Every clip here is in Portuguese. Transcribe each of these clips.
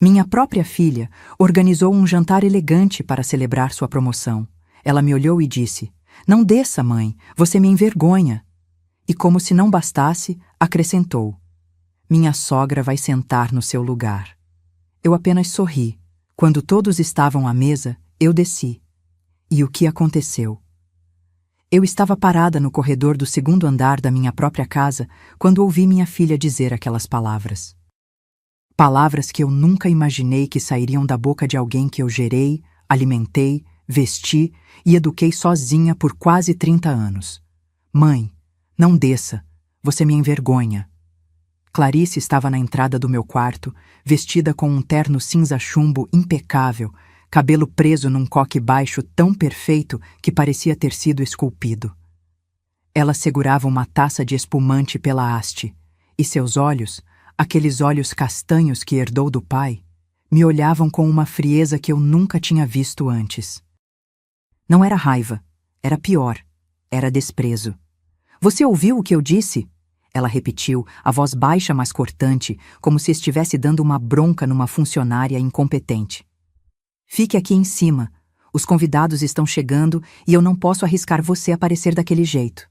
Minha própria filha organizou um jantar elegante para celebrar sua promoção. Ela me olhou e disse: "Não desça, mãe, você me envergonha." E como se não bastasse, acrescentou: "Minha sogra vai sentar no seu lugar." Eu apenas sorri. Quando todos estavam à mesa, eu desci. E o que aconteceu? Eu estava parada no corredor do segundo andar da minha própria casa quando ouvi minha filha dizer aquelas palavras. Palavras que eu nunca imaginei que sairiam da boca de alguém que eu gerei, alimentei, vesti e eduquei sozinha por quase 30 anos. "Mãe, não desça, você me envergonha." Clarice estava na entrada do meu quarto, vestida com um terno cinza chumbo impecável, cabelo preso num coque baixo tão perfeito que parecia ter sido esculpido. Ela segurava uma taça de espumante pela haste, e seus olhos, aqueles olhos castanhos que herdou do pai, me olhavam com uma frieza que eu nunca tinha visto antes. Não era raiva, era pior, era desprezo. "Você ouviu o que eu disse?" Ela repetiu, a voz baixa mas cortante, como se estivesse dando uma bronca numa funcionária incompetente. "Fique aqui em cima. Os convidados estão chegando e eu não posso arriscar você aparecer daquele jeito."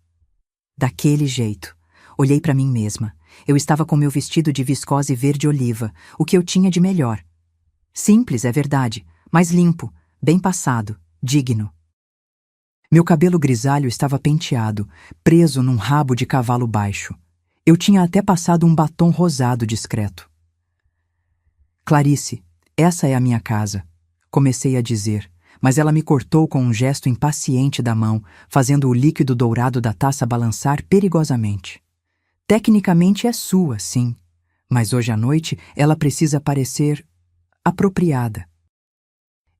Daquele jeito. Olhei para mim mesma. Eu estava com meu vestido de viscose verde-oliva, o que eu tinha de melhor. Simples, é verdade, mas limpo, bem passado, digno. Meu cabelo grisalho estava penteado, preso num rabo de cavalo baixo. Eu tinha até passado um batom rosado discreto. "Clarice, essa é a minha casa", comecei a dizer, mas ela me cortou com um gesto impaciente da mão, fazendo o líquido dourado da taça balançar perigosamente. "Tecnicamente é sua, sim, mas hoje à noite ela precisa parecer apropriada."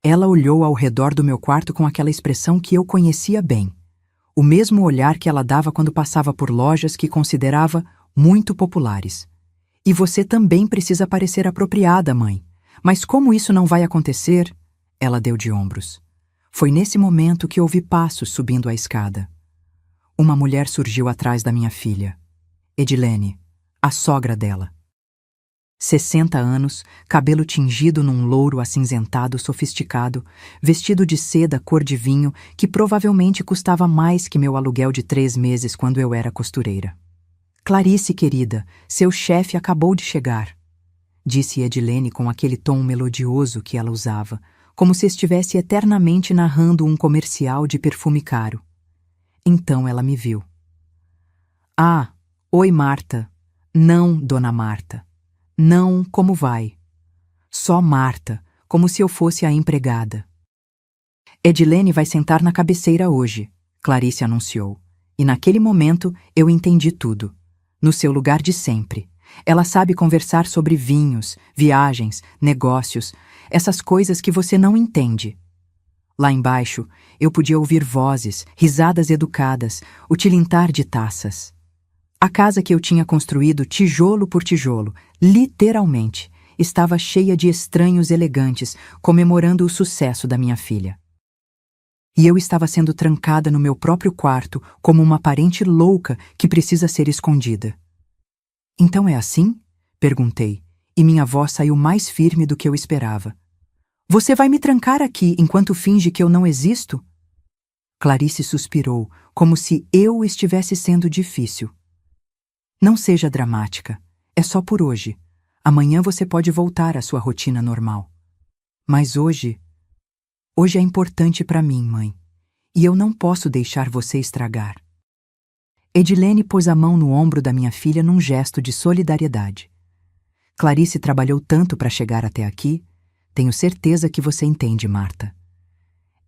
Ela olhou ao redor do meu quarto com aquela expressão que eu conhecia bem, o mesmo olhar que ela dava quando passava por lojas que considerava muito populares. "E você também precisa parecer apropriada, mãe. Mas como isso não vai acontecer?" Ela deu de ombros. Foi nesse momento que ouvi passos subindo a escada. Uma mulher surgiu atrás da minha filha. Edilene, a sogra dela. 60 anos, cabelo tingido num louro acinzentado sofisticado, vestido de seda cor de vinho que provavelmente custava mais que meu aluguel de 3 meses quando eu era costureira. "Clarice, querida, seu chefe acabou de chegar", disse Edilene com aquele tom melodioso que ela usava, como se estivesse eternamente narrando um comercial de perfume caro. Então ela me viu. "Ah, oi, Marta." "Não, dona Marta." "Não, como vai?" "Só Marta, como se eu fosse a empregada." "Edilene vai sentar na cabeceira hoje", Clarice anunciou. E naquele momento eu entendi tudo. No seu lugar de sempre. Ela sabe conversar sobre vinhos, viagens, negócios, essas coisas que você não entende. Lá embaixo, eu podia ouvir vozes, risadas educadas, o tilintar de taças. A casa que eu tinha construído tijolo por tijolo, literalmente, estava cheia de estranhos elegantes, comemorando o sucesso da minha filha. E eu estava sendo trancada no meu próprio quarto como uma parente louca que precisa ser escondida. "Então é assim?" perguntei, e minha voz saiu mais firme do que eu esperava. "Você vai me trancar aqui enquanto finge que eu não existo?" Clarice suspirou, como se eu estivesse sendo difícil. "Não seja dramática. É só por hoje. Amanhã você pode voltar à sua rotina normal. Mas hoje é importante para mim, mãe. E eu não posso deixar você estragar." Edilene pôs a mão no ombro da minha filha num gesto de solidariedade. "Clarice trabalhou tanto para chegar até aqui. Tenho certeza que você entende, Marta."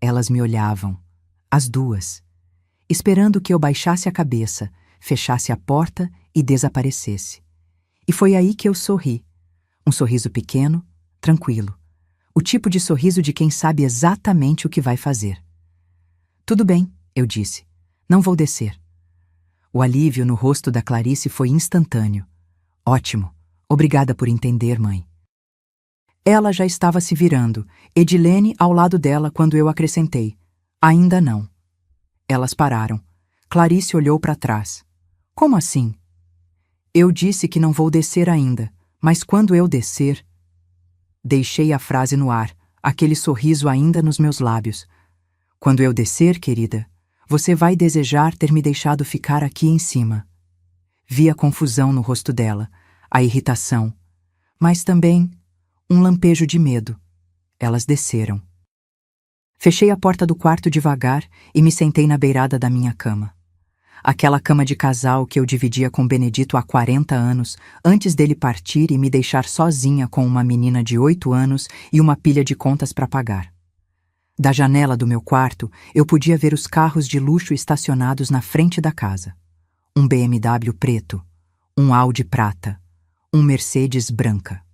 Elas me olhavam, as duas, esperando que eu baixasse a cabeça, fechasse a porta e desaparecesse. E foi aí que eu sorri. Um sorriso pequeno, tranquilo. O tipo de sorriso de quem sabe exatamente o que vai fazer. "Tudo bem", eu disse. "Não vou descer." O alívio no rosto da Clarice foi instantâneo. "Ótimo. Obrigada por entender, mãe." Ela já estava se virando, Edilene ao lado dela quando eu acrescentei: "Ainda não." Elas pararam. Clarice olhou para trás. "Como assim?" "Eu disse que não vou descer ainda, mas quando eu descer..." Deixei a frase no ar, aquele sorriso ainda nos meus lábios. Quando eu descer, querida, você vai desejar ter me deixado ficar aqui em cima. Vi a confusão no rosto dela, a irritação, mas também um lampejo de medo. Elas desceram. Fechei a porta do quarto devagar e me sentei na beirada da minha cama. Aquela cama de casal que eu dividia com Benedito há 40 anos, antes dele partir e me deixar sozinha com uma menina de 8 anos e uma pilha de contas para pagar. Da janela do meu quarto, eu podia ver os carros de luxo estacionados na frente da casa. Um BMW preto, um Audi prata, um Mercedes branca.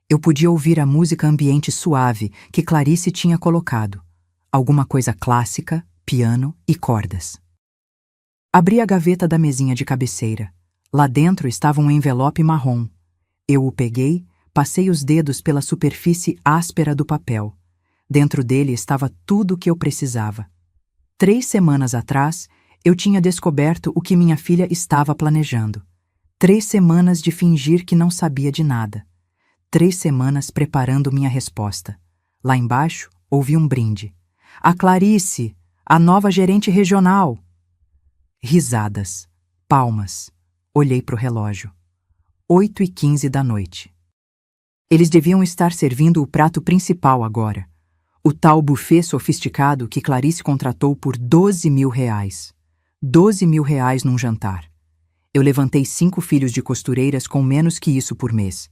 Eu podia ouvir a música ambiente suave que Clarice tinha colocado, alguma coisa clássica, piano e cordas. Abri a gaveta da mesinha de cabeceira. Lá dentro estava um envelope marrom. Eu o peguei, passei os dedos pela superfície áspera do papel. Dentro dele estava tudo o que eu precisava. 3 semanas atrás, eu tinha descoberto o que minha filha estava planejando. 3 semanas de fingir que não sabia de nada. 3 semanas preparando minha resposta. Lá embaixo, ouvi um brinde. A Clarice, a nova gerente regional! Risadas, palmas. Olhei para o relógio. 8h15 da noite. Eles deviam estar servindo o prato principal agora. O tal buffet sofisticado que Clarice contratou por R$12.000. R$12.000 num jantar. Eu levantei 5 filhos de costureiras com menos que isso por mês.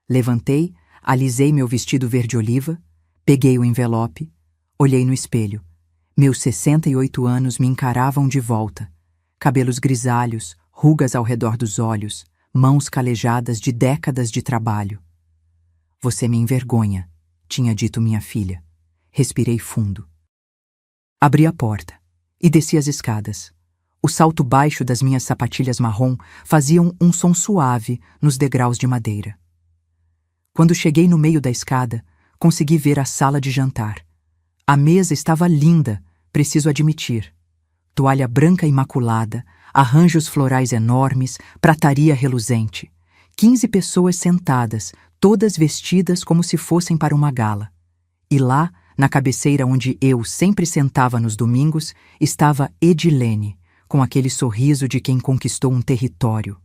Levantei, alisei meu vestido verde-oliva, peguei o envelope, olhei no espelho. Meus 68 anos me encaravam de volta. Cabelos grisalhos, rugas ao redor dos olhos, mãos calejadas de décadas de trabalho. Você me envergonha, tinha dito minha filha. Respirei fundo. Abri a porta e desci as escadas. O salto baixo das minhas sapatilhas marrom faziam um som suave nos degraus de madeira. Quando cheguei no meio da escada, consegui ver a sala de jantar. A mesa estava linda, preciso admitir. Toalha branca imaculada, arranjos florais enormes, prataria reluzente. 15 pessoas sentadas, todas vestidas como se fossem para uma gala. E lá, na cabeceira onde eu sempre sentava nos domingos, estava Edilene, com aquele sorriso de quem conquistou um território.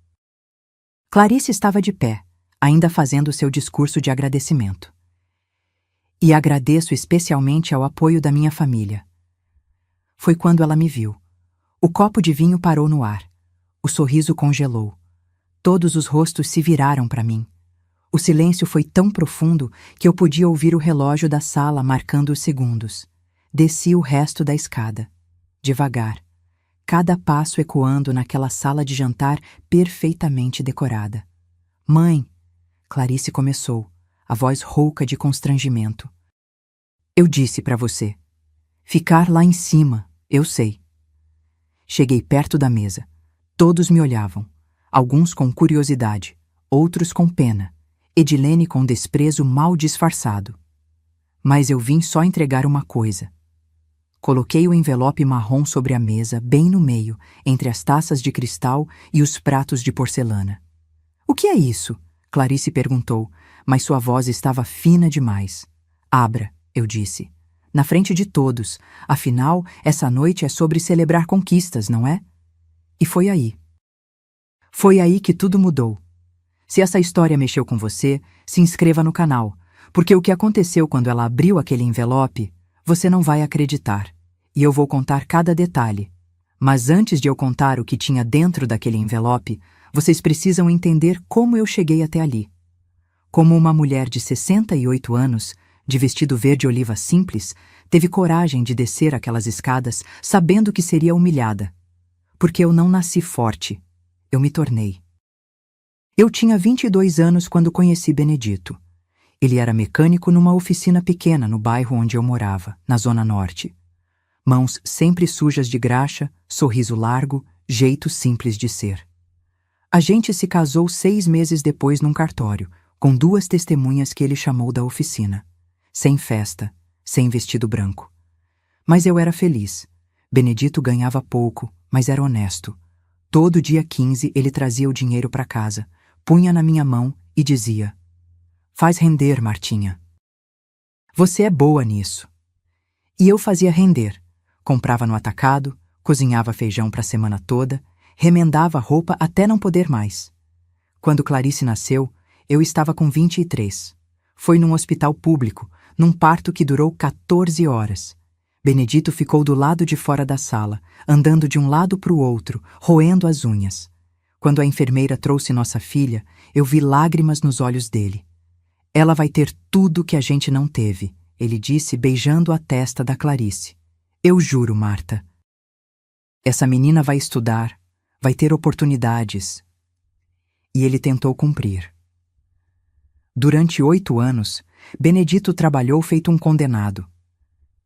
Clarice estava de pé, ainda fazendo seu discurso de agradecimento. E agradeço especialmente ao apoio da minha família. Foi quando ela me viu. O copo de vinho parou no ar. O sorriso congelou. Todos os rostos se viraram para mim. O silêncio foi tão profundo que eu podia ouvir o relógio da sala marcando os segundos. Desci o resto da escada. Devagar. Cada passo ecoando naquela sala de jantar perfeitamente decorada. Mãe, Clarice começou, a voz rouca de constrangimento. Eu disse para você. Ficar lá em cima, eu sei. Cheguei perto da mesa. Todos me olhavam. Alguns com curiosidade, outros com pena. Edilene com desprezo mal disfarçado. Mas eu vim só entregar uma coisa. Coloquei o envelope marrom sobre a mesa, bem no meio, entre as taças de cristal e os pratos de porcelana. O que é isso? Clarice perguntou, mas sua voz estava fina demais. Abra, eu disse. Na frente de todos, afinal, essa noite é sobre celebrar conquistas, não é? E foi aí. Foi aí que tudo mudou. Se essa história mexeu com você, se inscreva no canal, porque o que aconteceu quando ela abriu aquele envelope, você não vai acreditar. E eu vou contar cada detalhe. Mas antes de eu contar o que tinha dentro daquele envelope, vocês precisam entender como eu cheguei até ali. Como uma mulher de 68 anos, de vestido verde-oliva simples, teve coragem de descer aquelas escadas sabendo que seria humilhada. Porque eu não nasci forte, eu me tornei. Eu tinha 22 anos quando conheci Benedito. Ele era mecânico numa oficina pequena no bairro onde eu morava, na Zona Norte. Mãos sempre sujas de graxa, sorriso largo, jeito simples de ser. A gente se casou 6 meses depois num cartório, com 2 testemunhas que ele chamou da oficina. Sem festa, sem vestido branco. Mas eu era feliz. Benedito ganhava pouco, mas era honesto. Todo dia 15 ele trazia o dinheiro para casa, punha na minha mão e dizia: Faz render, Martinha. Você é boa nisso. E eu fazia render. Comprava no atacado, cozinhava feijão para a semana toda, remendava a roupa até não poder mais. Quando Clarice nasceu, eu estava com 23. Foi num hospital público, num parto que durou 14 horas. Benedito ficou do lado de fora da sala, andando de um lado para o outro, roendo as unhas. Quando a enfermeira trouxe nossa filha, eu vi lágrimas nos olhos dele. Ela vai ter tudo que a gente não teve, ele disse, beijando a testa da Clarice. Eu juro, Marta. Essa menina vai estudar, vai ter oportunidades. E ele tentou cumprir. Durante 8 anos, Benedito trabalhou feito um condenado.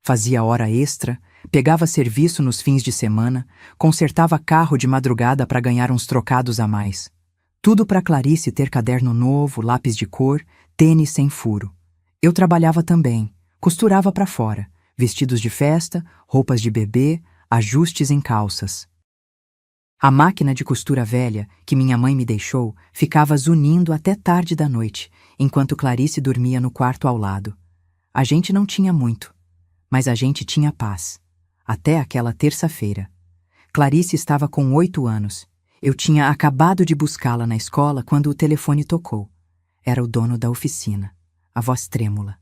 Fazia hora extra, pegava serviço nos fins de semana, consertava carro de madrugada para ganhar uns trocados a mais. Tudo para Clarice ter caderno novo, lápis de cor, tênis sem furo. Eu trabalhava também, costurava para fora, vestidos de festa, roupas de bebê, ajustes em calças. A máquina de costura velha, que minha mãe me deixou, ficava zunindo até tarde da noite, enquanto Clarice dormia no quarto ao lado. A gente não tinha muito, mas a gente tinha paz. Até aquela terça-feira. Clarice estava com 8 anos. Eu tinha acabado de buscá-la na escola quando o telefone tocou. Era o dono da oficina, a voz trêmula.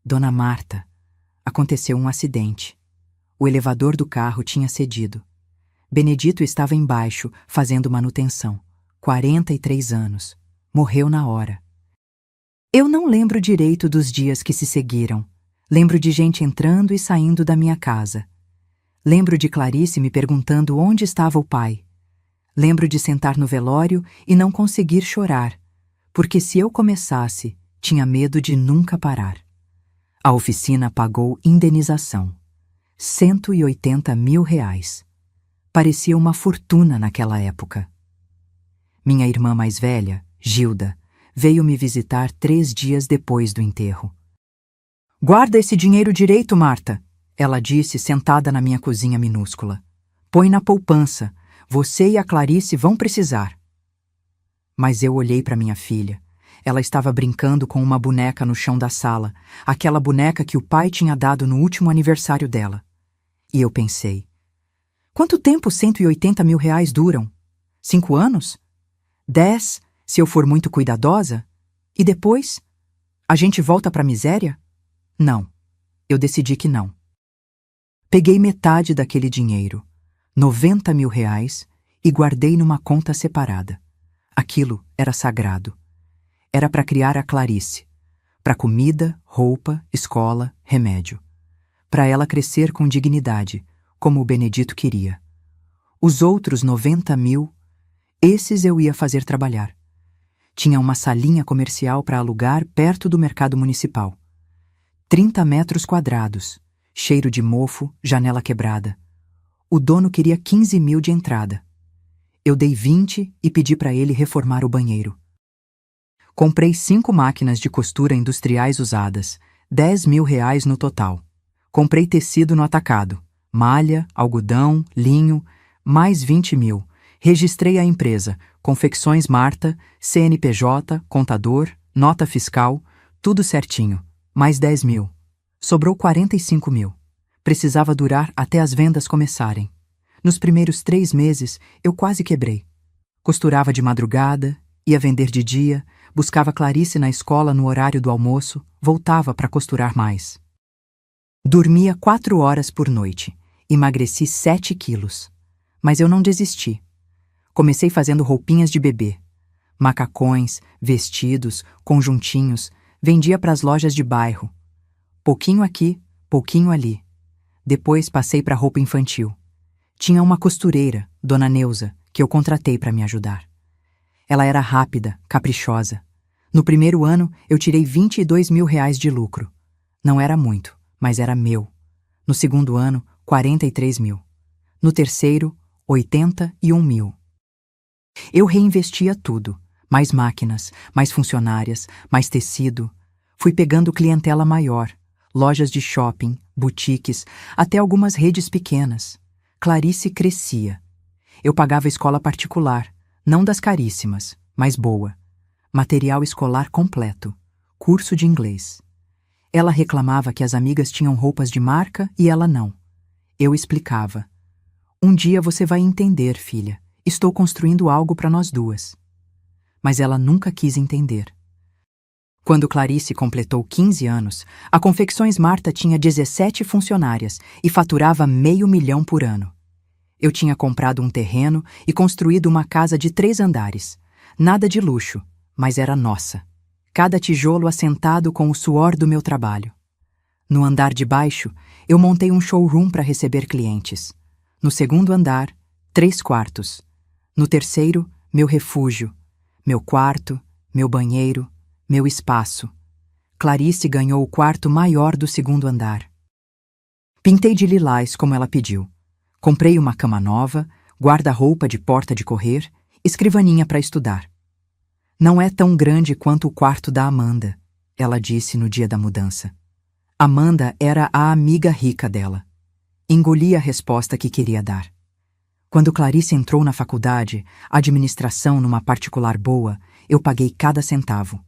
Dona Marta, aconteceu um acidente. O elevador do carro tinha cedido. Benedito estava embaixo, fazendo manutenção. 43 anos. Morreu na hora. Eu não lembro direito dos dias que se seguiram. Lembro de gente entrando e saindo da minha casa. Lembro de Clarice me perguntando onde estava o pai. Lembro de sentar no velório e não conseguir chorar, porque se eu começasse, tinha medo de nunca parar. A oficina pagou indenização. 180 mil reais. Parecia uma fortuna naquela época. Minha irmã mais velha, Gilda, veio me visitar 3 dias depois do enterro. Guarda esse dinheiro direito, Marta, ela disse, sentada na minha cozinha minúscula. Põe na poupança, você e a Clarice vão precisar. Mas eu olhei para minha filha. Ela estava brincando com uma boneca no chão da sala, aquela boneca que o pai tinha dado no último aniversário dela. E eu pensei, quanto tempo 180 mil reais duram? 5 anos? 10, se eu for muito cuidadosa? E depois? A gente volta para a miséria? Não, eu decidi que não. Peguei metade daquele dinheiro, 90 mil reais, e guardei numa conta separada. Aquilo era sagrado. Era para criar a Clarice, para comida, roupa, escola, remédio. Para ela crescer com dignidade, como o Benedito queria. Os outros 90 mil, esses eu ia fazer trabalhar. Tinha uma salinha comercial para alugar perto do mercado municipal. 30 metros quadrados, cheiro de mofo, janela quebrada. O dono queria 15 mil de entrada. Eu dei 20 e pedi para ele reformar o banheiro. Comprei 5 máquinas de costura industriais usadas, 10 mil reais no total. Comprei tecido no atacado, malha, algodão, linho, mais 20 mil. Registrei a empresa, Confecções Marta, CNPJ, contador, nota fiscal, tudo certinho. Mais 10 mil. Sobrou 45 mil. Precisava durar até as vendas começarem. Nos primeiros 3 meses, eu quase quebrei. Costurava de madrugada, ia vender de dia, buscava Clarice na escola no horário do almoço, voltava para costurar mais. Dormia 4 horas por noite. Emagreci 7 quilos. Mas eu não desisti. Comecei fazendo roupinhas de bebê. Macacões, vestidos, conjuntinhos, vendia para as lojas de bairro. Pouquinho aqui, pouquinho ali. Depois passei para roupa infantil. Tinha uma costureira, Dona Neuza, que eu contratei para me ajudar. Ela era rápida, caprichosa. No primeiro ano, eu tirei 22 mil reais de lucro. Não era muito, mas era meu. No segundo ano, 43 mil. No terceiro, 81 mil. Eu reinvestia tudo. Mais máquinas, mais funcionárias, mais tecido. Fui pegando clientela maior, lojas de shopping, boutiques, até algumas redes pequenas. Clarice crescia. Eu pagava escola particular, não das caríssimas, mas boa. material escolar completo, curso de inglês. Ela reclamava que as amigas tinham roupas de marca e ela não. Eu explicava. Um dia você vai entender, filha. Estou construindo algo para nós duas. Mas ela nunca quis entender. Quando Clarice completou 15 anos, a Confecções Marta tinha 17 funcionárias e faturava R$500 mil por ano. Eu tinha comprado um terreno e construído uma casa de 3 andares. Nada de luxo, mas era nossa. Cada tijolo assentado com o suor do meu trabalho. No andar de baixo, eu montei um showroom para receber clientes. No segundo andar, 3 quartos. No terceiro, meu refúgio, meu quarto, meu banheiro, meu espaço. Clarice ganhou o quarto maior do segundo andar. Pintei de lilás como ela pediu. Comprei uma cama nova, guarda-roupa de porta de correr, escrivaninha para estudar. Não é tão grande quanto o quarto da Amanda, ela disse no dia da mudança. Amanda era a amiga rica dela. Engoli a resposta que queria dar. Quando Clarice entrou na faculdade, administração numa particular boa, eu paguei cada centavo.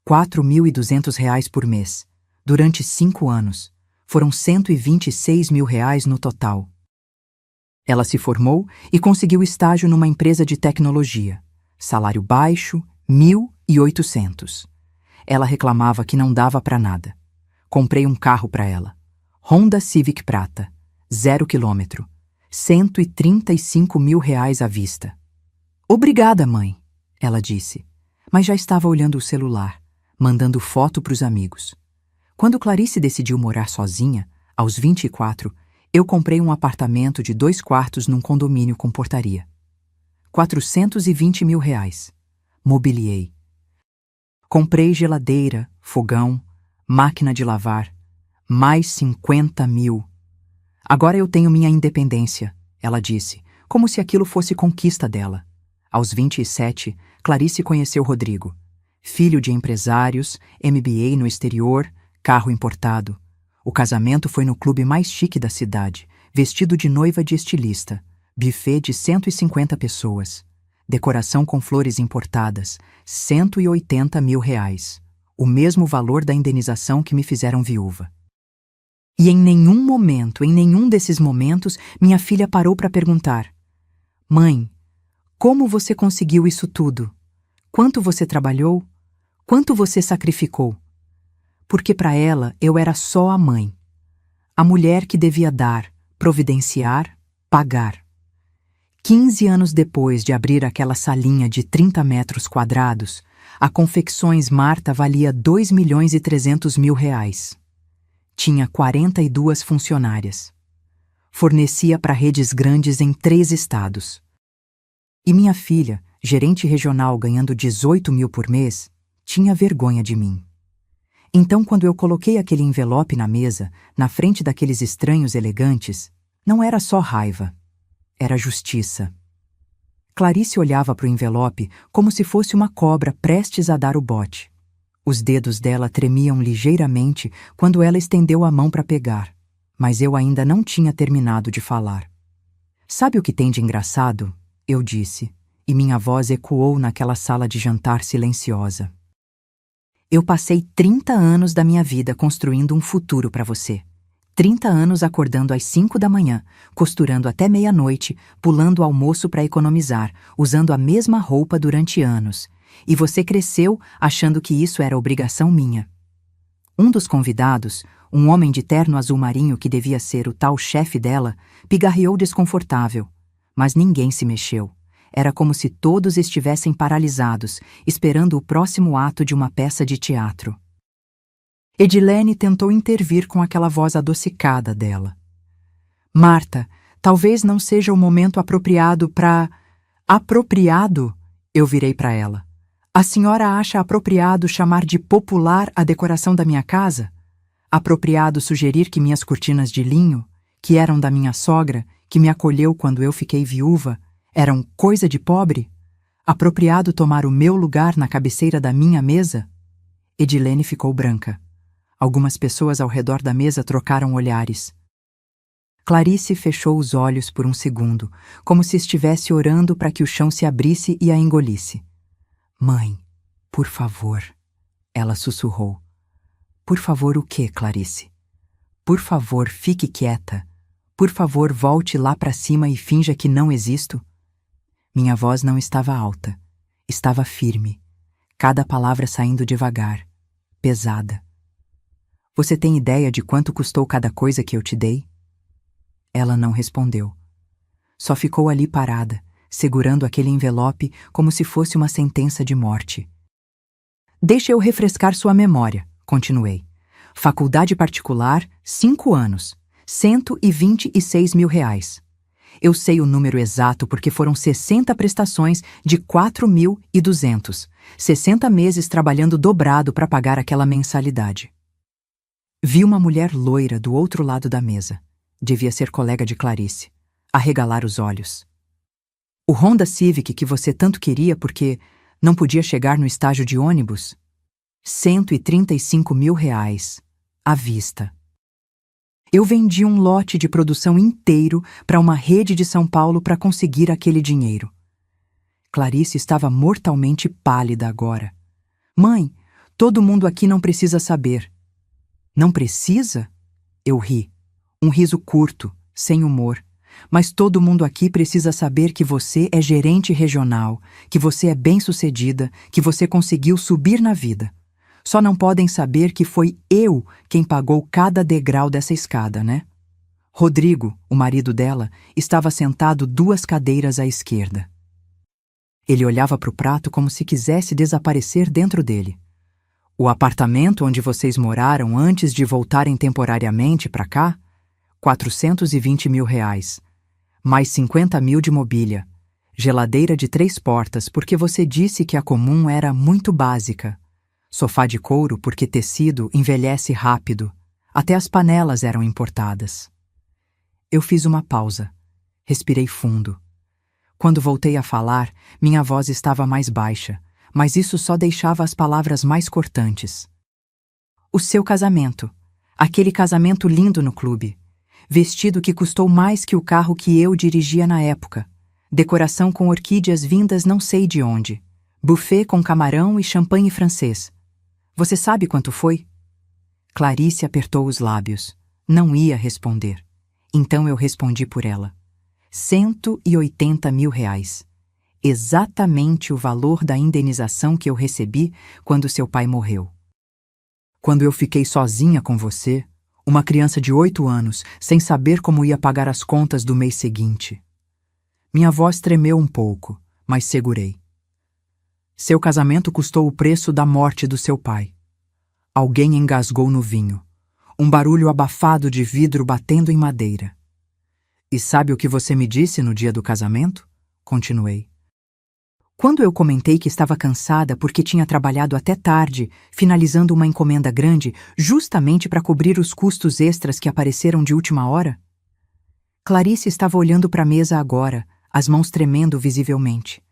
R$4.200 por mês. Durante 5 anos. Foram R$126 mil no total. Ela se formou e conseguiu estágio numa empresa de tecnologia. Salário baixo, 1.800. Ela reclamava que não dava para nada. Comprei um carro para ela. Honda Civic Prata. 0 quilômetro. R$135 mil à vista. Obrigada, mãe, ela disse, mas já estava olhando o celular, mandando foto para os amigos. Quando Clarice decidiu morar sozinha, aos 24, eu comprei um apartamento de 2 quartos num condomínio com portaria. R$420 mil. Mobiliei. Comprei geladeira, fogão, máquina de lavar. Mais 50 mil. Agora eu tenho minha independência, ela disse, como se aquilo fosse conquista dela. Aos 27, Clarice conheceu Rodrigo. Filho de empresários, MBA no exterior, carro importado. O casamento foi no clube mais chique da cidade, vestido de noiva de estilista, buffet de 150 pessoas. Decoração com flores importadas, R$180 mil. O mesmo valor da indenização que me fizeram viúva. E em nenhum desses momentos, minha filha parou para perguntar: Mãe, como você conseguiu isso tudo? Quanto você trabalhou? Quanto você sacrificou? Porque para ela eu era só a mãe. A mulher que devia dar, providenciar, pagar. 15 anos depois de abrir aquela salinha de 30 metros quadrados, a Confecções Marta valia R$2.300.000. Tinha 42 funcionárias. Fornecia para redes grandes em 3 estados. E minha filha, gerente regional ganhando 18 mil por mês, tinha vergonha de mim. Então, quando eu coloquei aquele envelope na mesa, na frente daqueles estranhos elegantes, não era só raiva, era justiça. Clarice olhava para o envelope como se fosse uma cobra prestes a dar o bote. Os dedos dela tremiam ligeiramente quando ela estendeu a mão para pegar, mas eu ainda não tinha terminado de falar. Sabe o que tem de engraçado? Eu disse, e minha voz ecoou naquela sala de jantar silenciosa. Eu passei 30 anos da minha vida construindo um futuro para você. 30 anos acordando às 5 da manhã, costurando até meia-noite, pulando o almoço para economizar, usando a mesma roupa durante anos. E você cresceu achando que isso era obrigação minha. Um dos convidados, um homem de terno azul marinho que devia ser o tal chefe dela, pigarreou desconfortável. Mas ninguém se mexeu. Era como se todos estivessem paralisados, esperando o próximo ato de uma peça de teatro. Edilene tentou intervir com aquela voz adocicada dela. Marta, talvez não seja o momento apropriado para... Apropriado? Eu virei para ela. A senhora acha apropriado chamar de popular a decoração da minha casa? Apropriado sugerir que minhas cortinas de linho, que eram da minha sogra, que me acolheu quando eu fiquei viúva, eram coisa de pobre? Apropriado tomar o meu lugar na cabeceira da minha mesa? Edilene ficou branca. Algumas pessoas ao redor da mesa trocaram olhares. Clarice fechou os olhos por um segundo, como se estivesse orando para que o chão se abrisse e a engolisse. Mãe, Por favor, ela sussurrou. Por favor, o quê, Clarice? Por favor, fique quieta. Por favor, volte lá para cima e finja que não existo. Minha voz não estava alta. Estava firme. Cada palavra saindo devagar. Pesada. Você tem ideia de quanto custou cada coisa que eu te dei? Ela não respondeu. Só ficou ali parada, segurando aquele envelope como se fosse uma sentença de morte. Deixa eu refrescar sua memória, continuei. Faculdade particular, 5 anos, R$ 126 mil. Eu sei o número exato porque foram 60 prestações de 4.200, 60 meses trabalhando dobrado para pagar aquela mensalidade. Vi uma mulher loira do outro lado da mesa. Devia ser colega de Clarice. Arregalar os olhos. O Honda Civic que você tanto queria porque não podia chegar no estágio de ônibus? R$ 135 mil, à vista. Eu vendi um lote de produção inteiro para uma rede de São Paulo para conseguir aquele dinheiro. Clarice estava mortalmente pálida agora. Mãe, todo mundo aqui não precisa saber. Não precisa? Eu ri. Um riso curto, sem humor. Mas todo mundo aqui precisa saber que você é gerente regional, que você é bem-sucedida, que você conseguiu subir na vida. Só não podem saber que foi eu quem pagou cada degrau dessa escada, né? Rodrigo, o marido dela, estava sentado 2 cadeiras à esquerda. Ele olhava para o prato como se quisesse desaparecer dentro dele. O apartamento onde vocês moraram antes de voltarem temporariamente para cá? R$ 420 mil. Mais 50 mil de mobília. Geladeira de 3 portas porque você disse que a comum era muito básica. Sofá de couro porque tecido envelhece rápido. Até as panelas eram importadas. Eu fiz uma pausa. Respirei fundo. Quando voltei a falar, minha voz estava mais baixa, mas isso só deixava as palavras mais cortantes. O seu casamento. Aquele casamento lindo no clube. Vestido que custou mais que o carro que eu dirigia na época. Decoração com orquídeas vindas não sei de onde. Buffet com camarão e champanhe francês. Você sabe quanto foi? Clarice apertou os lábios. Não ia responder. Então eu respondi por ela. R$ 180 mil. Exatamente o valor da indenização que eu recebi quando seu pai morreu. Quando eu fiquei sozinha com você, uma criança de 8 anos, sem saber como ia pagar as contas do mês seguinte. Minha voz tremeu um pouco, mas segurei. Seu casamento custou o preço da morte do seu pai. Alguém engasgou no vinho. Um barulho abafado de vidro batendo em madeira. E sabe o que você me disse no dia do casamento? Continuei. Quando eu comentei que estava cansada porque tinha trabalhado até tarde, finalizando uma encomenda grande, justamente para cobrir os custos extras que apareceram de última hora? Clarice estava olhando para a mesa agora, as mãos tremendo visivelmente.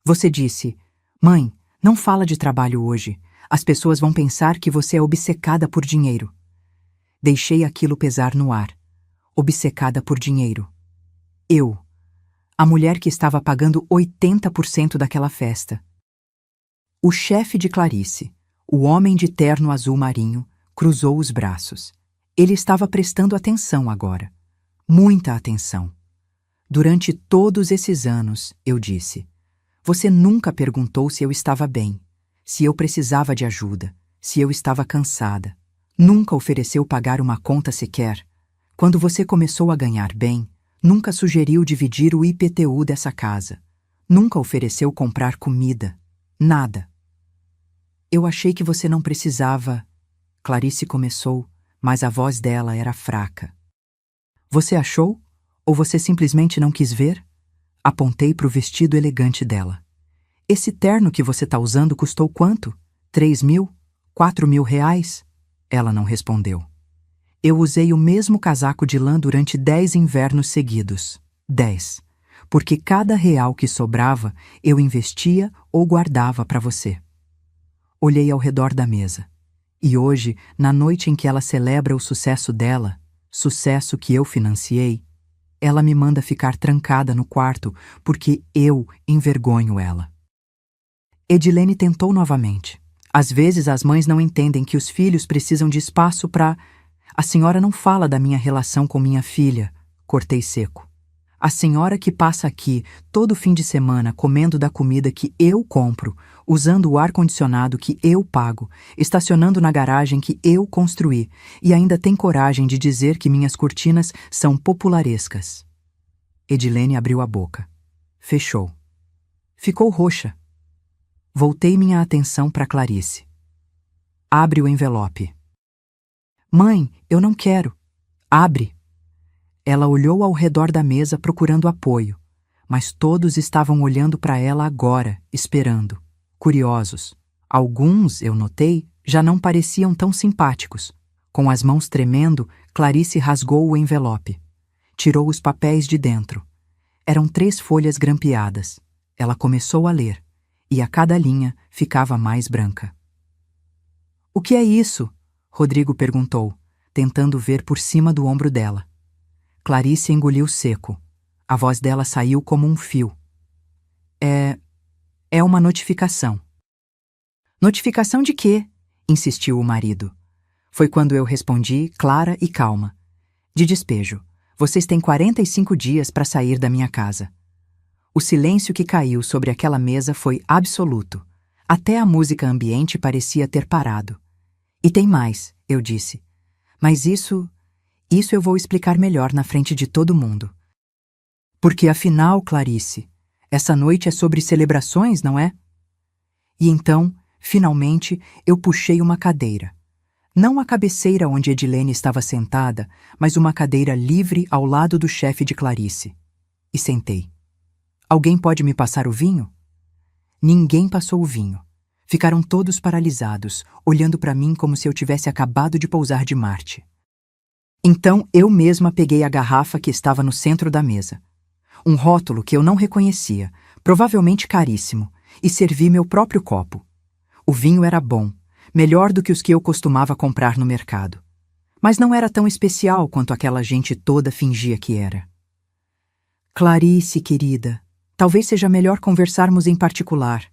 Você disse, mãe, não fala de trabalho hoje. As pessoas vão pensar que você é obcecada por dinheiro. Deixei aquilo pesar no ar. Obcecada por dinheiro. Eu. A mulher que estava pagando 80% daquela festa. O chefe de Clarice, o homem de terno azul marinho, cruzou os braços. Ele estava prestando atenção agora. Muita atenção. Durante todos esses anos, eu disse, você nunca perguntou se eu estava bem, se eu precisava de ajuda, se eu estava cansada. Nunca ofereceu pagar uma conta sequer. Quando você começou a ganhar bem, nunca sugeriu dividir o IPTU dessa casa. Nunca ofereceu comprar comida. Nada. Eu achei que você não precisava. Clarice começou, mas a voz dela era fraca. Você achou? Ou você simplesmente não quis ver? Apontei para o vestido elegante dela. Esse terno que você está usando custou quanto? 3 mil? 4 mil reais? Ela não respondeu. Eu usei o mesmo casaco de lã durante 10 invernos seguidos. 10. Porque cada real que sobrava, eu investia ou guardava para você. Olhei ao redor da mesa. E hoje, na noite em que ela celebra o sucesso dela, sucesso que eu financiei, ela me manda ficar trancada no quarto porque eu envergonho ela. Edilene tentou novamente. Às vezes as mães não entendem que os filhos precisam de espaço para... A senhora não fala da minha relação com minha filha, cortei seco. A senhora que passa aqui todo fim de semana comendo da comida que eu compro, usando o ar-condicionado que eu pago, estacionando na garagem que eu construí e ainda tem coragem de dizer que minhas cortinas são popularescas. Edilene abriu a boca. Fechou. Ficou roxa. Voltei minha atenção para Clarice. Abre o envelope. Mãe, eu não quero. Abre. Ela olhou ao redor da mesa procurando apoio, mas todos estavam olhando para ela agora, esperando, curiosos. Alguns, eu notei, já não pareciam tão simpáticos. Com as mãos tremendo, Clarice rasgou o envelope. Tirou os papéis de dentro. Eram 3 folhas grampeadas. Ela começou a ler, e a cada linha ficava mais branca. O que é isso? Rodrigo perguntou, tentando ver por cima do ombro dela. Clarice engoliu seco. A voz dela saiu como um fio. É uma notificação. Notificação de quê? Insistiu o marido. Foi quando eu respondi, clara e calma. De despejo. Vocês têm 45 dias para sair da minha casa. O silêncio que caiu sobre aquela mesa foi absoluto. Até a música ambiente parecia ter parado. E tem mais, eu disse. Mas isso eu vou explicar melhor na frente de todo mundo. Porque afinal, Clarice, essa noite é sobre celebrações, não é? E então, finalmente, eu puxei uma cadeira. Não a cabeceira onde Edilene estava sentada, mas uma cadeira livre ao lado do chefe de Clarice. E sentei. Alguém pode me passar o vinho? Ninguém passou o vinho. Ficaram todos paralisados, olhando para mim como se eu tivesse acabado de pousar de Marte. Então eu mesma peguei a garrafa que estava no centro da mesa. Um rótulo que eu não reconhecia, provavelmente caríssimo, e servi meu próprio copo. O vinho era bom, melhor do que os que eu costumava comprar no mercado. Mas não era tão especial quanto aquela gente toda fingia que era. Clarice, querida, talvez seja melhor conversarmos em particular.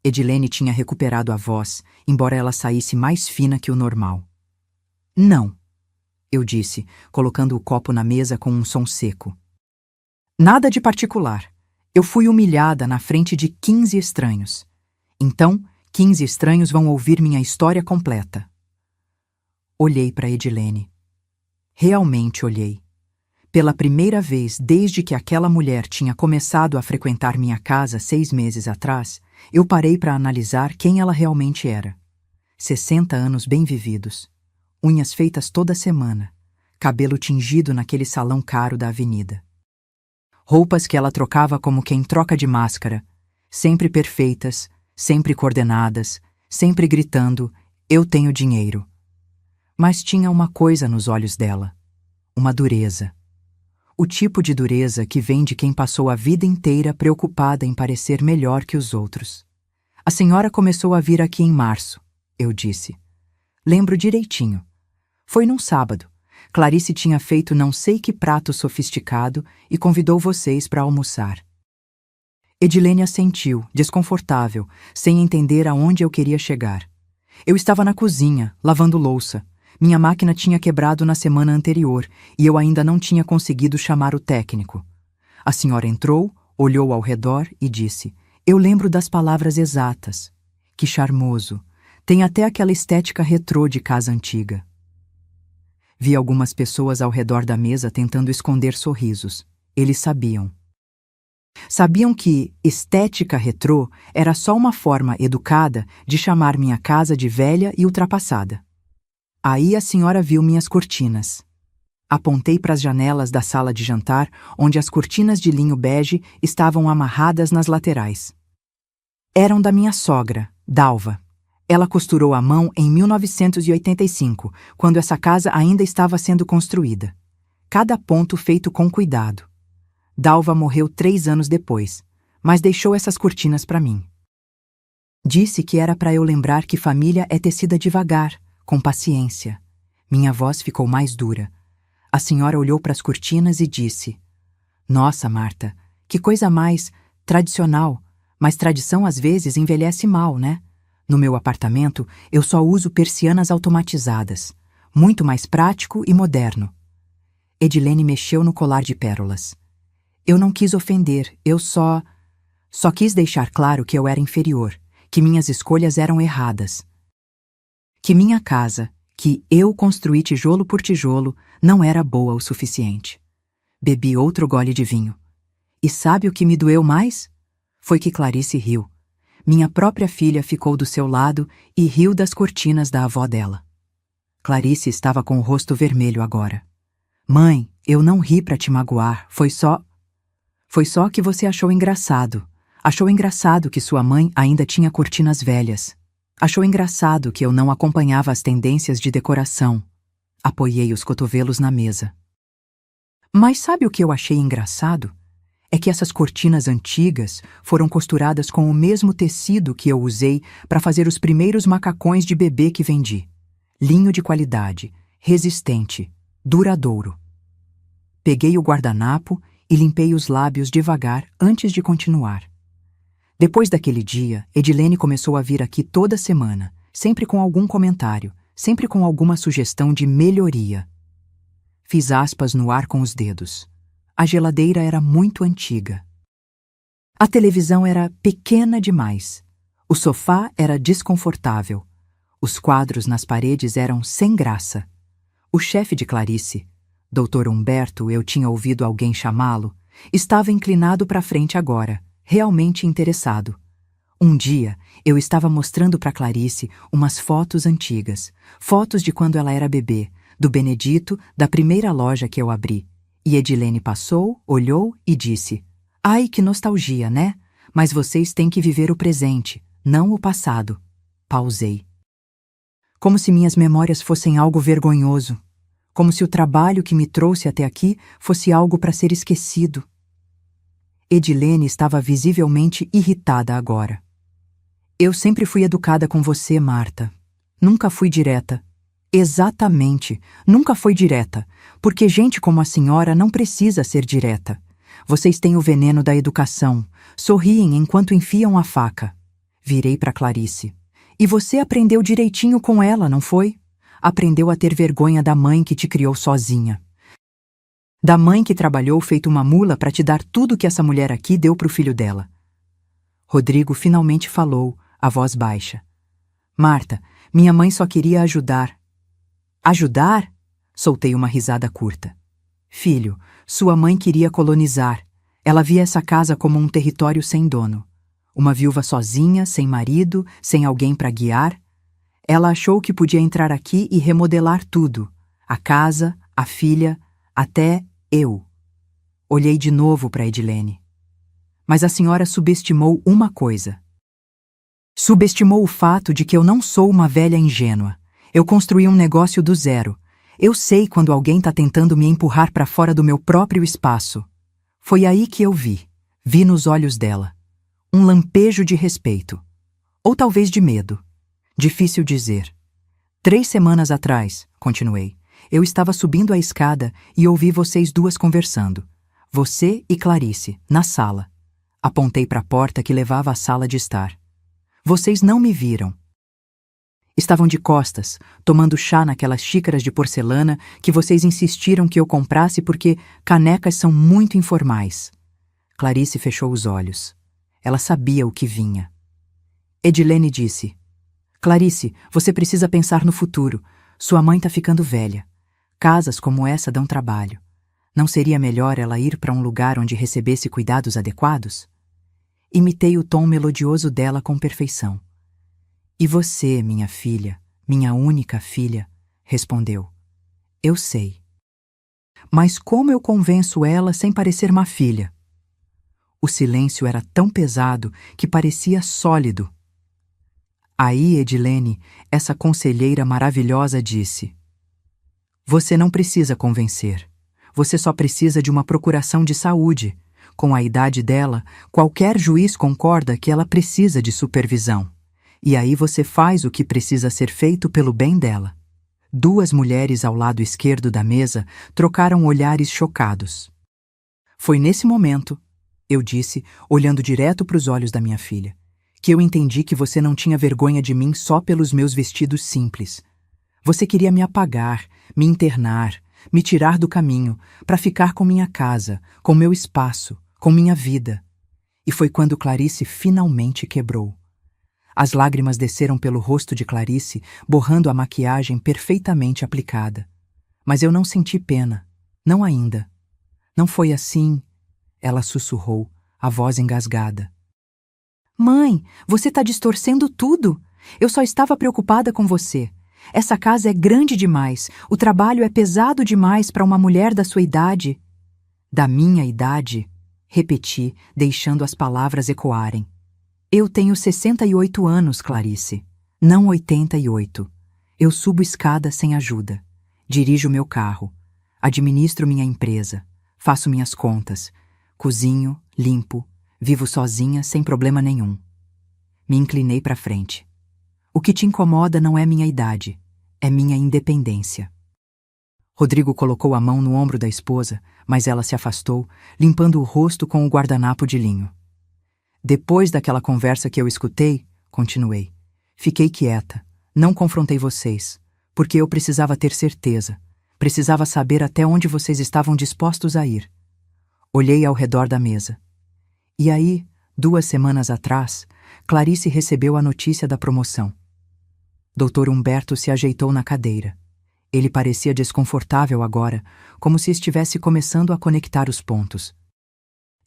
Edilene tinha recuperado a voz, embora ela saísse mais fina que o normal. Não, eu disse, colocando o copo na mesa com um som seco. Nada de particular. Eu fui humilhada na frente de 15 estranhos. Então, 15 estranhos vão ouvir minha história completa. Olhei para Edilene. Realmente olhei. Pela primeira vez desde que aquela mulher tinha começado a frequentar minha casa 6 meses atrás, eu parei para analisar quem ela realmente era. 60 anos bem vividos. Unhas feitas toda semana. Cabelo tingido naquele salão caro da avenida. Roupas que ela trocava como quem troca de máscara. Sempre perfeitas, sempre coordenadas, sempre gritando, eu tenho dinheiro. Mas tinha uma coisa nos olhos dela. Uma dureza. O tipo de dureza que vem de quem passou a vida inteira preocupada em parecer melhor que os outros. A senhora começou a vir aqui em março, eu disse. Lembro direitinho. Foi num sábado. Clarice tinha feito não sei que prato sofisticado e convidou vocês para almoçar. Edilene assentiu, desconfortável, sem entender aonde eu queria chegar. Eu estava na cozinha, lavando louça. Minha máquina tinha quebrado na semana anterior e eu ainda não tinha conseguido chamar o técnico. A senhora entrou, olhou ao redor e disse, eu lembro das palavras exatas. Que charmoso. Tem até aquela estética retrô de casa antiga. Vi algumas pessoas ao redor da mesa tentando esconder sorrisos. Eles sabiam. Sabiam que estética retrô era só uma forma educada de chamar minha casa de velha e ultrapassada. Aí a senhora viu minhas cortinas. Apontei para as janelas da sala de jantar, onde as cortinas de linho bege estavam amarradas nas laterais. Eram da minha sogra, Dalva. Ela costurou à mão em 1985, quando essa casa ainda estava sendo construída. Cada ponto feito com cuidado. Dalva morreu 3 anos depois, mas deixou essas cortinas para mim. Disse que era para eu lembrar que família é tecida devagar, com paciência. Minha voz ficou mais dura. A senhora olhou para as cortinas e disse, nossa, Marta, que coisa mais tradicional, Mas tradição às vezes envelhece mal, né? No meu apartamento, eu só uso persianas automatizadas. Muito mais prático e moderno. Edilene mexeu no colar de pérolas. Eu não quis ofender, eu só quis deixar claro que eu era inferior, que minhas escolhas eram erradas. Que minha casa, que eu construí tijolo por tijolo, não era boa o suficiente. Bebi outro gole de vinho. E sabe o que me doeu mais? Foi que Clarice riu. Minha própria filha ficou do seu lado e riu das cortinas da avó dela. Clarice estava com o rosto vermelho agora. Mãe, eu não ri pra te magoar, foi só que você achou engraçado. Achou engraçado que sua mãe ainda tinha cortinas velhas. Achou engraçado que eu não acompanhava as tendências de decoração. Apoiei os cotovelos na mesa. Mas sabe o que eu achei engraçado? É que essas cortinas antigas foram costuradas com o mesmo tecido que eu usei para fazer os primeiros macacões de bebê que vendi. Linho de qualidade, resistente, duradouro. Peguei o guardanapo e limpei os lábios devagar antes de continuar. Depois daquele dia, Edilene começou a vir aqui toda semana, sempre com algum comentário, sempre com alguma sugestão de melhoria. Fiz aspas no ar com os dedos. A geladeira era muito antiga. A televisão era pequena demais. O sofá era desconfortável. Os quadros nas paredes eram sem graça. O chefe de Clarice, Dr. Humberto, eu tinha ouvido alguém chamá-lo, estava inclinado para frente agora, realmente interessado. Um dia, eu estava mostrando para Clarice umas fotos antigas, fotos de quando ela era bebê, do Benedito, da primeira loja que eu abri. E Edilene passou, olhou e disse: Ai, que nostalgia, né? Mas vocês têm que viver o presente, não o passado. Pausei. Como se minhas memórias fossem algo vergonhoso. Como se o trabalho que me trouxe até aqui fosse algo para ser esquecido. Edilene estava visivelmente irritada agora. Eu sempre fui educada com você, Marta. Nunca fui direta. Exatamente, nunca foi direta, porque gente como a senhora não precisa ser direta. Vocês têm o veneno da educação, sorriem enquanto enfiam a faca. Virei para Clarice. E você aprendeu direitinho com ela, não foi? Aprendeu a ter vergonha da mãe que te criou sozinha. Da mãe que trabalhou feito uma mula para te dar tudo que essa mulher aqui deu pro filho dela. Rodrigo finalmente falou, a voz baixa. Marta, minha mãe só queria ajudar. Ajudar? Soltei uma risada curta. Filho, sua mãe queria colonizar. Ela via essa casa como um território sem dono. Uma viúva sozinha, sem marido, sem alguém para guiar. Ela achou que podia entrar aqui e remodelar tudo. A casa, a filha, até eu. Olhei de novo para Edilene. Mas a senhora subestimou uma coisa. Subestimou o fato de que eu não sou uma velha ingênua. Eu construí um negócio do zero. Eu sei quando alguém está tentando me empurrar para fora do meu próprio espaço. Foi aí que eu vi. Vi nos olhos dela. Um lampejo de respeito. Ou talvez de medo. Difícil dizer. 3 semanas atrás, continuei, eu estava subindo a escada e ouvi vocês duas conversando. Você e Clarice, na sala. Apontei para a porta que levava à sala de estar. Vocês não me viram. Estavam de costas, tomando chá naquelas xícaras de porcelana que vocês insistiram que eu comprasse porque canecas são muito informais. Clarice fechou os olhos. Ela sabia o que vinha. Edilene disse: Clarice, você precisa pensar no futuro. Sua mãe está ficando velha. Casas como essa dão trabalho. Não seria melhor ela ir para um lugar onde recebesse cuidados adequados? Imitei o tom melodioso dela com perfeição. E você, minha filha, minha única filha, respondeu. Eu sei. Mas como eu convenço ela sem parecer má filha? O silêncio era tão pesado que parecia sólido. Aí, Edilene, essa conselheira maravilhosa disse: Você não precisa convencer. Você só precisa de uma procuração de saúde. Com a idade dela, qualquer juiz concorda que ela precisa de supervisão. E aí você faz o que precisa ser feito pelo bem dela. 2 mulheres ao lado esquerdo da mesa trocaram olhares chocados. Foi nesse momento, eu disse, olhando direto para os olhos da minha filha. Que eu entendi que você não tinha vergonha de mim só pelos meus vestidos simples. Você queria me apagar, me internar, me tirar do caminho, para ficar com minha casa, com meu espaço, com minha vida. E foi quando Clarice finalmente quebrou. As lágrimas desceram pelo rosto de Clarice, borrando a maquiagem perfeitamente aplicada. Mas eu não senti pena. Não ainda. Não foi assim, ela sussurrou, a voz engasgada. Mãe, você tá distorcendo tudo. Eu só estava preocupada com você. Essa casa é grande demais, o trabalho é pesado demais para uma mulher da sua idade. Da minha idade, repeti, deixando as palavras ecoarem. Eu tenho 68 anos, Clarice, não 88. Eu subo escada sem ajuda. Dirijo meu carro. Administro minha empresa. Faço minhas contas. Cozinho, limpo. Vivo sozinha, sem problema nenhum. Me inclinei para frente. O que te incomoda não é minha idade, é minha independência. Rodrigo colocou a mão no ombro da esposa, mas ela se afastou, limpando o rosto com o guardanapo de linho. Depois daquela conversa que eu escutei, continuei, fiquei quieta, não confrontei vocês, porque eu precisava ter certeza, precisava saber até onde vocês estavam dispostos a ir. Olhei ao redor da mesa. E aí, 2 semanas atrás, Clarice recebeu a notícia da promoção. Dr. Humberto se ajeitou na cadeira. Ele parecia desconfortável agora, como se estivesse começando a conectar os pontos.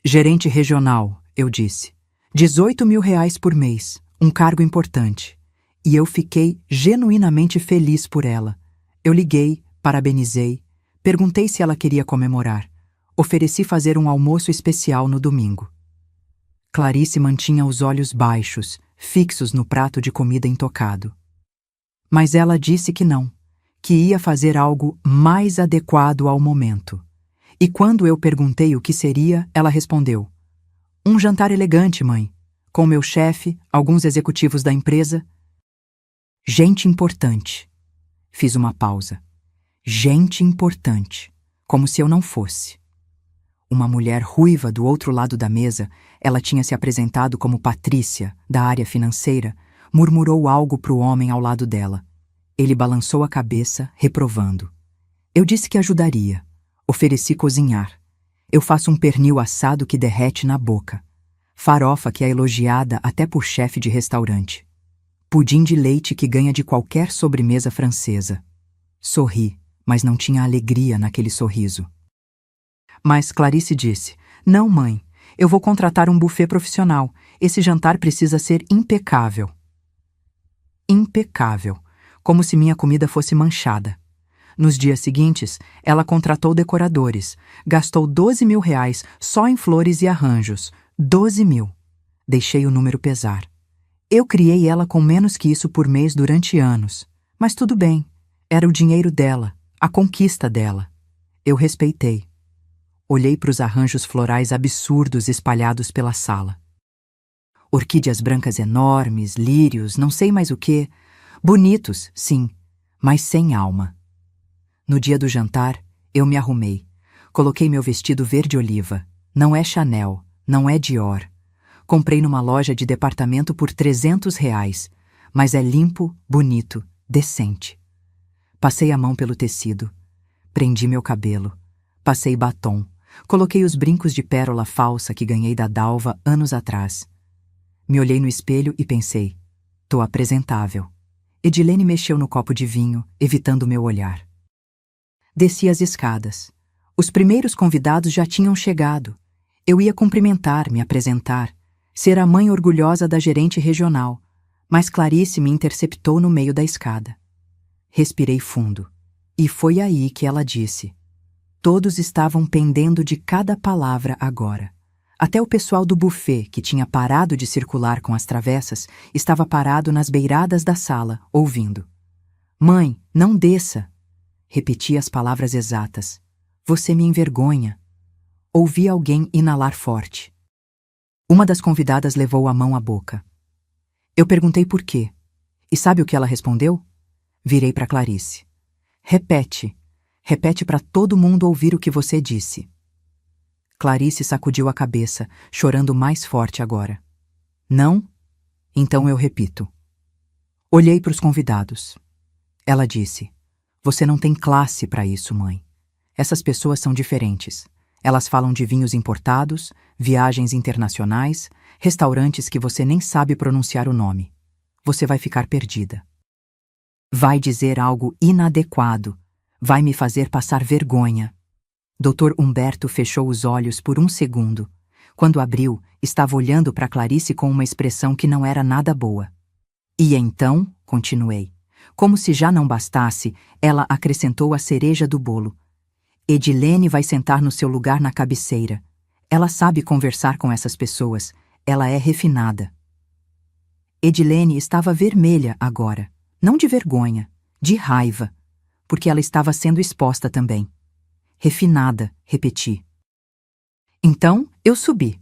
Gerente regional, eu disse. 18 mil reais por mês, um cargo importante. E eu fiquei genuinamente feliz por ela. Eu liguei, parabenizei, perguntei se ela queria comemorar. Ofereci fazer um almoço especial no domingo. Clarice mantinha os olhos baixos, fixos no prato de comida intocado. Mas ela disse que não, que ia fazer algo mais adequado ao momento. E quando eu perguntei o que seria, ela respondeu: um jantar elegante, mãe, com meu chefe, alguns executivos da empresa. Gente importante. Fiz uma pausa. Gente importante, como se eu não fosse. Uma mulher ruiva do outro lado da mesa, ela tinha se apresentado como Patrícia, da área financeira, murmurou algo para o homem ao lado dela. Ele balançou a cabeça, reprovando. Eu disse que ajudaria. Ofereci cozinhar. Eu faço um pernil assado que derrete na boca. Farofa que é elogiada até por chefe de restaurante. Pudim de leite que ganha de qualquer sobremesa francesa. Sorri, mas não tinha alegria naquele sorriso. Mas Clarice disse, não, mãe, eu vou contratar um buffet profissional. Esse jantar precisa ser impecável. Impecável, como se minha comida fosse manchada. Nos dias seguintes, ela contratou decoradores, gastou 12 mil reais só em flores e arranjos. 12 mil. Deixei o número pesar. Eu criei ela com menos que isso por mês durante anos. Mas tudo bem, era o dinheiro dela, a conquista dela. Eu respeitei. Olhei para os arranjos florais absurdos espalhados pela sala. Orquídeas brancas enormes, lírios, não sei mais o quê. Bonitos, sim, mas sem alma. No dia do jantar, eu me arrumei. Coloquei meu vestido verde-oliva. Não é Chanel, não é Dior. Comprei numa loja de departamento por 300 reais, mas é limpo, bonito, decente. Passei a mão pelo tecido. Prendi meu cabelo. Passei batom. Coloquei os brincos de pérola falsa que ganhei da Dalva anos atrás. Me olhei no espelho e pensei, tô apresentável. Edilene mexeu no copo de vinho, evitando meu olhar. Desci as escadas. Os primeiros convidados já tinham chegado. Eu ia cumprimentar, me apresentar, ser a mãe orgulhosa da gerente regional, mas Clarice me interceptou no meio da escada. Respirei fundo. E foi aí que ela disse. Todos estavam pendendo de cada palavra agora. Até o pessoal do buffet, que tinha parado de circular com as travessas, estava parado nas beiradas da sala, ouvindo. Mãe, não desça. Repeti as palavras exatas. Você me envergonha. Ouvi alguém inalar forte. Uma das convidadas levou a mão à boca. Eu perguntei por quê. E sabe o que ela respondeu? Virei para Clarice. Repete. Repete para todo mundo ouvir o que você disse. Clarice sacudiu a cabeça, chorando mais forte agora. Não? Então eu repito. Olhei para os convidados. Ela disse: Você não tem classe para isso, mãe. Essas pessoas são diferentes. Elas falam de vinhos importados, viagens internacionais, restaurantes que você nem sabe pronunciar o nome. Você vai ficar perdida. Vai dizer algo inadequado. Vai me fazer passar vergonha. Dr. Humberto fechou os olhos por um segundo. Quando abriu, estava olhando para Clarice com uma expressão que não era nada boa. E então, continuei, como se já não bastasse, ela acrescentou a cereja do bolo. Edilene vai sentar no seu lugar na cabeceira. Ela sabe conversar com essas pessoas. Ela é refinada. Edilene estava vermelha agora. Não de vergonha, de raiva. Porque ela estava sendo exposta também. Refinada, repeti. Então, eu subi.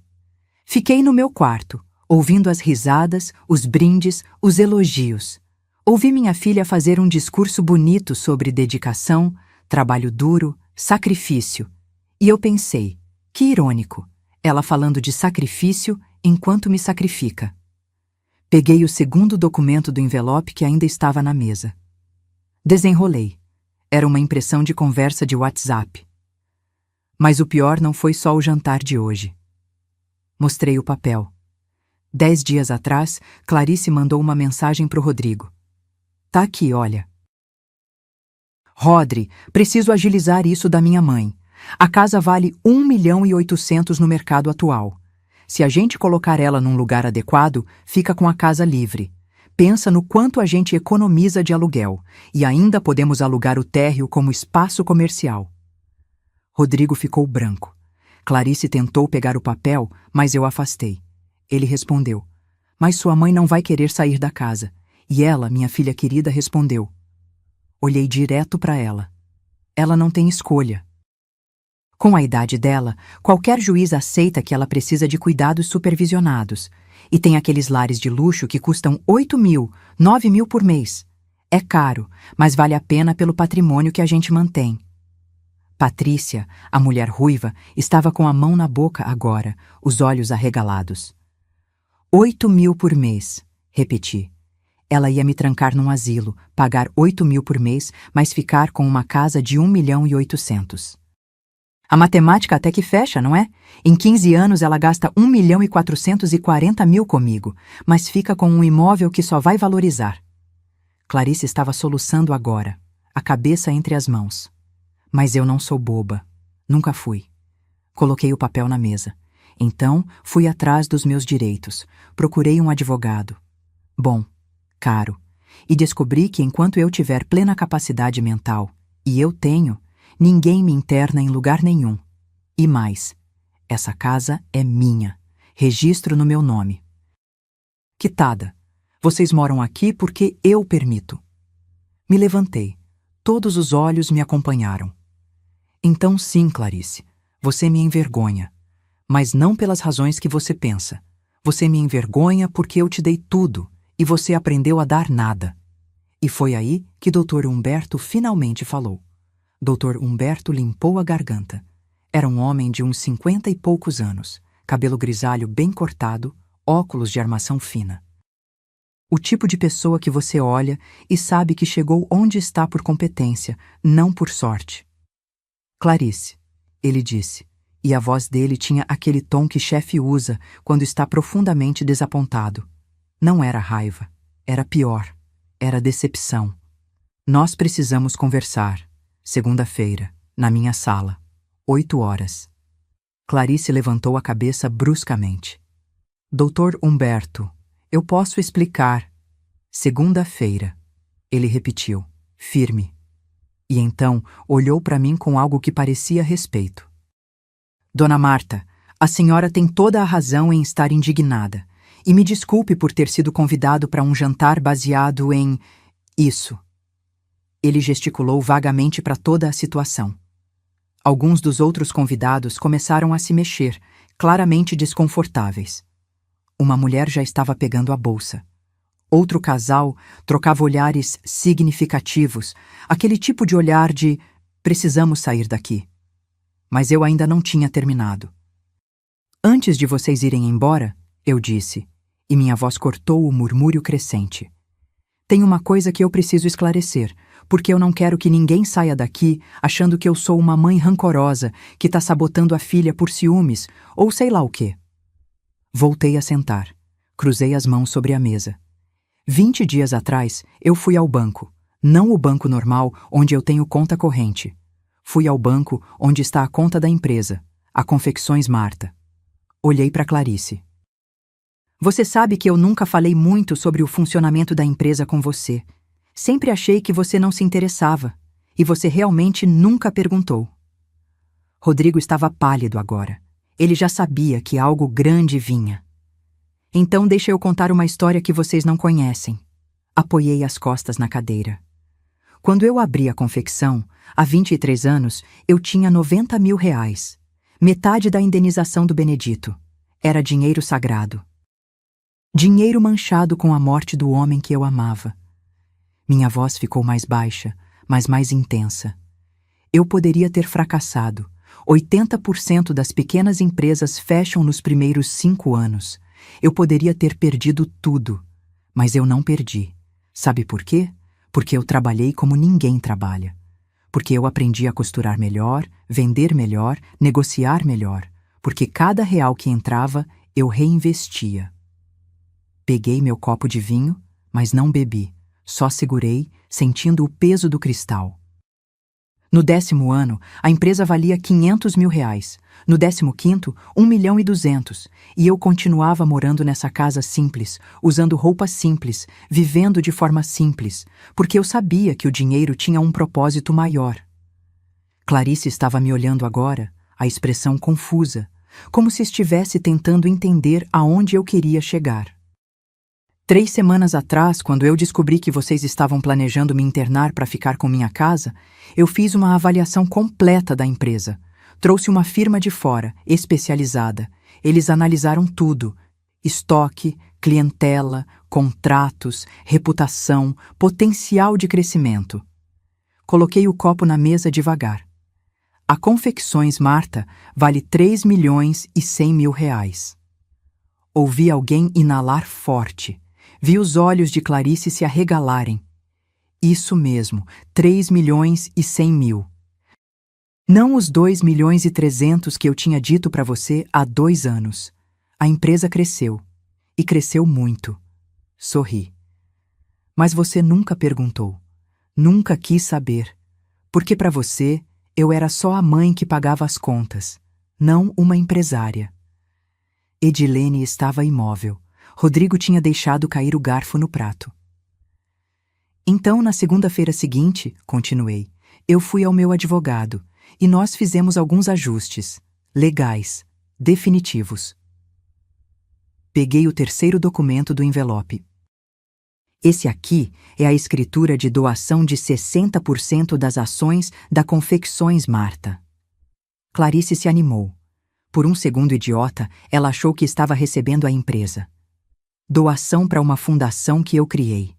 Fiquei no meu quarto, ouvindo as risadas, os brindes, os elogios. Ouvi minha filha fazer um discurso bonito sobre dedicação, trabalho duro, sacrifício. E eu pensei, que irônico, ela falando de sacrifício enquanto me sacrifica. Peguei o segundo documento do envelope que ainda estava na mesa. Desenrolei. Era uma impressão de conversa de WhatsApp. Mas o pior não foi só o jantar de hoje. Mostrei o papel. 10 dias atrás, Clarice mandou uma mensagem pro Rodrigo. Tá aqui, olha. Rodri, preciso agilizar isso da minha mãe. A casa vale 1.800.000 no mercado atual. Se a gente colocar ela num lugar adequado, fica com a casa livre. Pensa no quanto a gente economiza de aluguel e ainda podemos alugar o térreo como espaço comercial. Rodrigo ficou branco. Clarice tentou pegar o papel, mas eu afastei. Ele respondeu: Mas sua mãe não vai querer sair da casa. E ela, minha filha querida, respondeu. Olhei direto para ela. Ela não tem escolha. Com a idade dela, qualquer juiz aceita que ela precisa de cuidados supervisionados. E tem aqueles lares de luxo que custam 8.000, 9.000 por mês. É caro, mas vale a pena pelo patrimônio que a gente mantém. Patrícia, a mulher ruiva, estava com a mão na boca agora, os olhos arregalados. 8.000 por mês, repeti. Ela ia me trancar num asilo, pagar 8.000 por mês, mas ficar com uma casa de 1.800.000. A matemática até que fecha, não é? Em 15 anos ela gasta 1.440.000 comigo, mas fica com um imóvel que só vai valorizar. Clarice estava soluçando agora, a cabeça entre as mãos. Mas eu não sou boba. Nunca fui. Coloquei o papel na mesa. Então, fui atrás dos meus direitos. Procurei um advogado. Bom, caro. E descobri que enquanto eu tiver plena capacidade mental, e eu tenho, ninguém me interna em lugar nenhum. E mais, essa casa é minha. Registro no meu nome. Quitada. Vocês moram aqui porque eu permito. Me levantei. Todos os olhos me acompanharam. Então sim, Clarice, você me envergonha. Mas não pelas razões que você pensa. Você me envergonha porque eu te dei tudo e você aprendeu a dar nada. E foi aí que Dr. Humberto finalmente falou. Dr. Humberto limpou a garganta. Era um homem de uns 50 e poucos anos, cabelo grisalho bem cortado, óculos de armação fina. O tipo de pessoa que você olha e sabe que chegou onde está por competência, não por sorte. Clarice, ele disse, e a voz dele tinha aquele tom que chefe usa quando está profundamente desapontado. Não era raiva, era pior, era decepção. Nós precisamos conversar. Segunda-feira, na minha sala, 8h. Clarice levantou a cabeça bruscamente. Dr. Humberto, eu posso explicar. Segunda-feira, ele repetiu, firme. E então olhou para mim com algo que parecia respeito. Dona Marta, a senhora tem toda a razão em estar indignada. E me desculpe por ter sido convidado para um jantar baseado em isso. Ele gesticulou vagamente para toda a situação. Alguns dos outros convidados começaram a se mexer, claramente desconfortáveis. Uma mulher já estava pegando a bolsa. Outro casal trocava olhares significativos, aquele tipo de olhar de precisamos sair daqui. Mas eu ainda não tinha terminado. Antes de vocês irem embora, eu disse, e minha voz cortou o murmúrio crescente. Tem uma coisa que eu preciso esclarecer, porque eu não quero que ninguém saia daqui achando que eu sou uma mãe rancorosa que está sabotando a filha por ciúmes, ou sei lá o quê. Voltei a sentar. Cruzei as mãos sobre a mesa. 20 dias atrás, eu fui ao banco. Não o banco normal, onde eu tenho conta corrente. Fui ao banco onde está a conta da empresa, a Confecções Marta. Olhei para Clarice. Você sabe que eu nunca falei muito sobre o funcionamento da empresa com você. Sempre achei que você não se interessava. E você realmente nunca perguntou. Rodrigo estava pálido agora. Ele já sabia que algo grande vinha. Então deixa eu contar uma história que vocês não conhecem. Apoiei as costas na cadeira. Quando eu abri a confecção, há 23 anos, eu tinha R$ 90 mil. Metade da indenização do Benedito. Era dinheiro sagrado. Dinheiro manchado com a morte do homem que eu amava. Minha voz ficou mais baixa, mas mais intensa. Eu poderia ter fracassado. 80% das pequenas empresas fecham nos primeiros 5 anos. Eu poderia ter perdido tudo, mas eu não perdi. Sabe por quê? Porque eu trabalhei como ninguém trabalha. Porque eu aprendi a costurar melhor, vender melhor, negociar melhor. Porque cada real que entrava, eu reinvestia. Peguei meu copo de vinho, mas não bebi. Só segurei, sentindo o peso do cristal. No 10º ano, a empresa valia R$ 500 mil. No 15º, 1.200.000. E eu continuava morando nessa casa simples, usando roupas simples, vivendo de forma simples, porque eu sabia que o dinheiro tinha um propósito maior. Clarice estava me olhando agora, a expressão confusa, como se estivesse tentando entender aonde eu queria chegar. 3 semanas atrás, quando eu descobri que vocês estavam planejando me internar para ficar com minha casa, eu fiz uma avaliação completa da empresa. Trouxe uma firma de fora, especializada. Eles analisaram tudo: estoque, clientela, contratos, reputação, potencial de crescimento. Coloquei o copo na mesa devagar. A Confecções Marta vale R$ 3.100.000. Ouvi alguém inalar forte. Vi os olhos de Clarice se arregalarem. Isso mesmo, 3.100.000. Não os 2.300.000 que eu tinha dito para você há 2 anos. A empresa cresceu. E cresceu muito. Sorri. Mas você nunca perguntou. Nunca quis saber. Porque para você, eu era só a mãe que pagava as contas, não uma empresária. Edilene estava imóvel. Rodrigo tinha deixado cair o garfo no prato. Então, na segunda-feira seguinte, continuei, eu fui ao meu advogado e nós fizemos alguns ajustes, legais, definitivos. Peguei o 3º documento do envelope. Esse aqui é a escritura de doação de 60% das ações da Confecções Marta. Clarice se animou. Por um segundo idiota, ela achou que estava recebendo a empresa. Doação para uma fundação que eu criei.